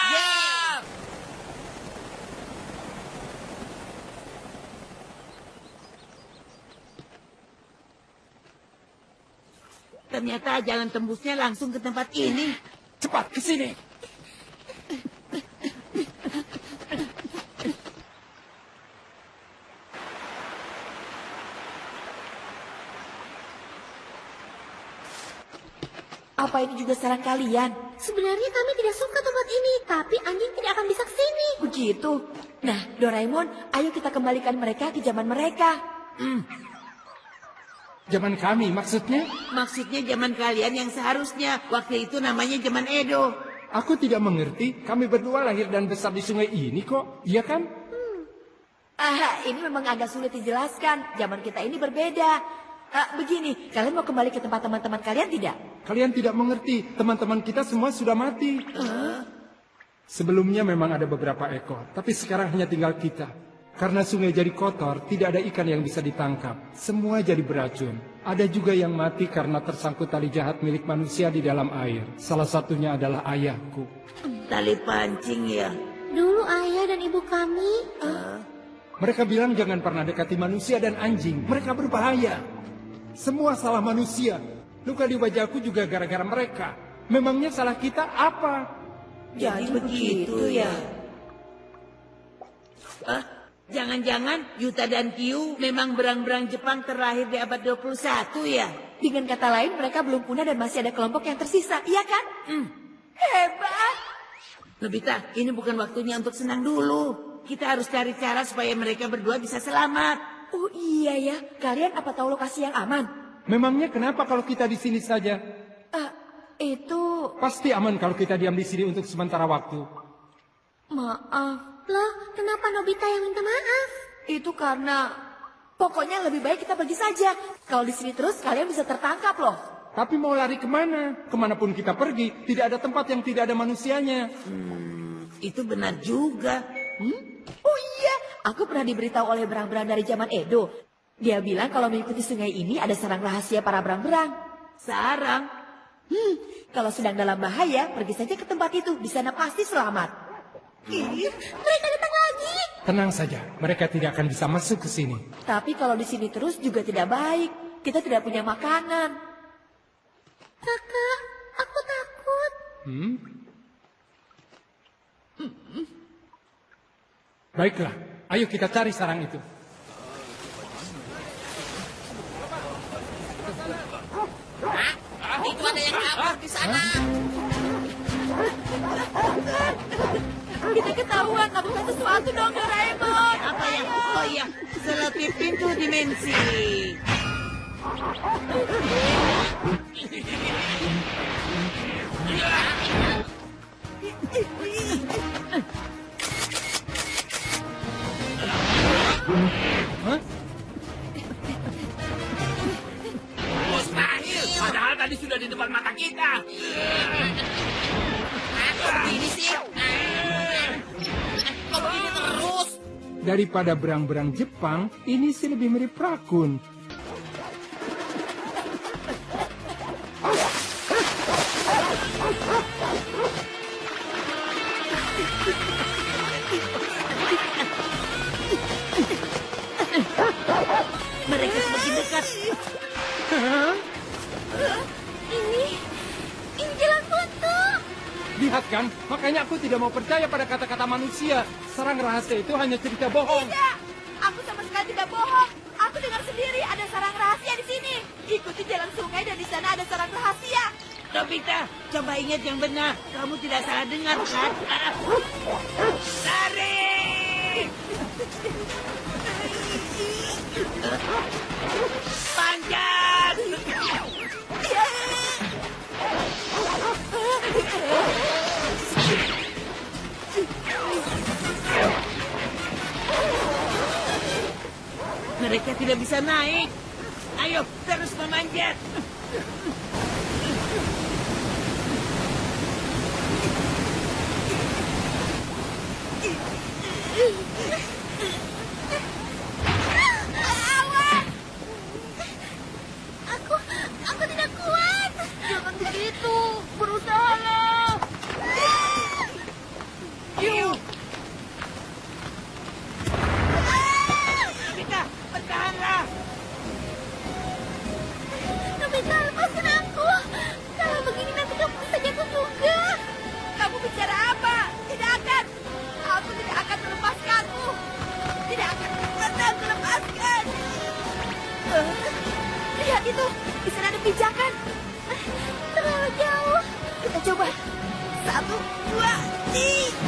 Ternyata jalan tembusnya langsung ke tempat ini. Cepat ke sini. Apa ini juga sarang kalian? Sebenarnya kami tidak suka tempat ini, tapi anjing tidak akan bisa kesini. Begitu. Nah, Doraemon, ayo kita kembalikan mereka ke zaman mereka. Zaman kami maksudnya? Maksudnya zaman kalian yang seharusnya. Waktu itu namanya zaman Edo. Aku tidak mengerti. Kami berdua lahir dan besar di sungai ini kok. Iya kan? Ini memang agak sulit dijelaskan. Zaman kita ini berbeda. Begini, kalian mau kembali ke tempat teman-teman kalian tidak? Kalian tidak mengerti. Teman-teman kita semua sudah mati. Sebelumnya memang ada beberapa ekor. Tapi sekarang hanya tinggal kita. Karena sungai jadi kotor, tidak ada ikan yang bisa ditangkap. Semua jadi beracun. Ada juga yang mati karena tersangkut tali jahat milik manusia di dalam air. Salah satunya adalah ayahku. Tali pancing ya? Dulu ayah dan ibu kami... Mereka bilang jangan pernah dekati manusia dan anjing. Mereka berbahaya. Semua salah manusia. Luka di wajahku juga gara-gara mereka. Memangnya salah kita apa? Jadi begitu ya? Jangan-jangan Yuta dan Kyu memang berang-berang Jepang terlahir di abad 21 ya? Dengan kata lain, mereka belum punah dan masih ada kelompok yang tersisa, iya kan? Hebat! Nobita, ini bukan waktunya untuk senang dulu. Kita harus cari cara supaya mereka berdua bisa selamat. Oh iya ya, kalian apa tahu lokasi yang aman? Memangnya kenapa kalau kita di sini saja? Itu... Pasti aman kalau kita diam di sini untuk sementara waktu. Maaf. Loh, kenapa Nobita yang minta maaf? Itu karena... Pokoknya lebih baik kita pergi saja. Kalau di sini terus, kalian bisa tertangkap loh. Tapi mau lari kemana? Kemanapun kita pergi, tidak ada tempat yang tidak ada manusianya. Itu benar juga. Oh iya, aku pernah diberitahu oleh berang-berang dari zaman Edo. Dia bilang kalau mengikuti sungai ini ada sarang rahasia para berang-berang. Sarang? Kalau sedang dalam bahaya, pergi saja ke tempat itu. Di sana pasti selamat. Mereka datang lagi. Tenang saja, mereka tidak akan bisa masuk ke sini. Tapi kalau di sini terus juga tidak baik. Kita tidak punya makanan. Kakak, aku takut. Baiklah, ayo kita cari sarang itu. Itu ada yang kabur di sana. Kita ketahuan, lakukan sesuatu dong, Doraemon. Apa ya? Oh iya, selapis pintu dimensi. Mustahil, padahal tadi sudah di depan mata kita. Begini sih. Kok begini terus? Daripada berang-berang Jepang, ini sih lebih mirip rakun. Mereka semakin dekat. Ini jalan buntu. Lihat kan, makanya aku tidak mau percaya pada kata-kata manusia. Sarang rahasia itu hanya cerita bohong. Tidak, aku sama sekali tidak bohong. Aku dengar sendiri ada sarang rahasia di sini. Ikuti jalan sungai dan di sana ada sarang rahasia. Nobita, coba ingat yang benar. Kamu tidak salah dengar, kan? Lari! Panjat! Mereka tidak bisa naik. Ayo, terus memanjat. Aku tidak kuat. Jangan begitu. Berusahalah. Nobita, bertahanlah. Nobita, lepaskan aku. Kalau begini nanti kamu bisa jatuh juga. Kamu bicara apa? Tidak akan. Aku tidak akan melepaskanmu. Tidak akan pernah melepaskan. Lihat itu. Di sana ada pijakan. Terlalu jauh. Kita coba. 1, 2, 3.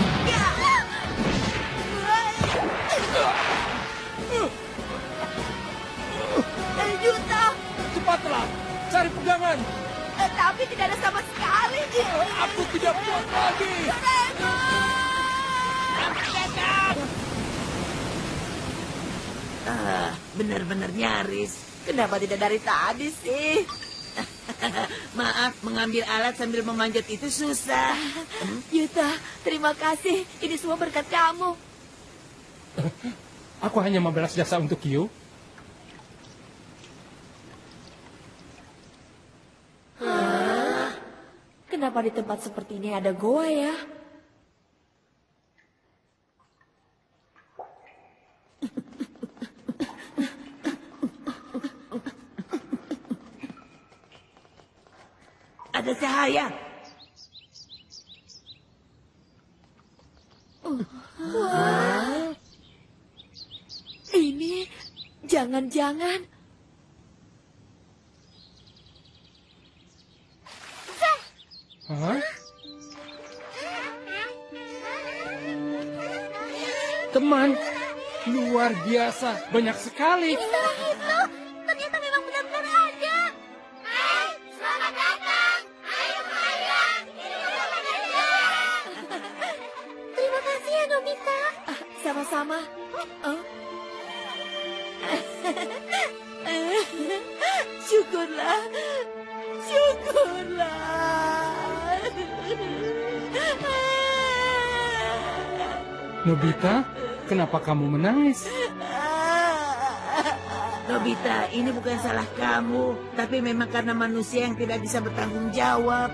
Juta. Cepatlah, cari pegangan. Tapi tidak ada sama sekali. Aku tidak kuat lagi. Benar-benar nyaris. Kenapa tidak dari tadi sih? Maaf, mengambil alat sambil memanjat itu susah. Yuta, terima kasih. Ini semua berkat kamu. Aku hanya membalas jasa untuk Kyo. Kenapa di tempat seperti ini ada goa ya? Ada cahaya. Wah. Ini jangan-jangan. Hah? Teman, luar biasa, banyak sekali. Itu, ternyata memang benar-benar ada. Hai, selamat datang. Ayo kalian. Terima kasih ya, Nobita. Sama-sama. Syukurlah. Nobita, kenapa kamu menangis? Nobita, ini bukan salah kamu, tapi memang karena manusia yang tidak bisa bertanggung jawab.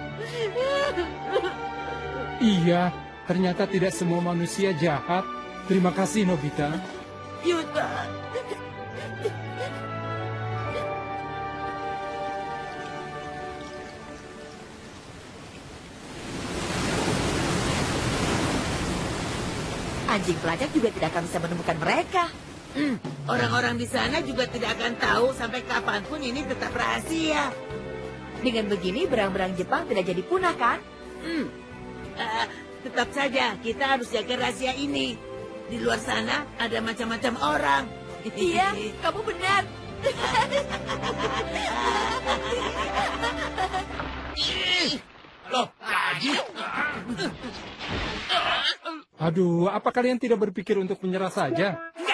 Iya, ternyata tidak semua manusia jahat. Terima kasih, Nobita. Yuta. Anjing pelacak juga tidak akan bisa menemukan mereka. Orang-orang di sana juga tidak akan tahu sampai kapanpun ini tetap rahasia. Dengan begini, berang-berang Jepang tidak jadi punah, kan? Tetap saja, kita harus jaga rahasia ini. Di luar sana ada macam-macam orang. Iya, kamu benar. Loh, lagi? Aduh, apa kalian tidak berpikir untuk menyerah saja? Enggak,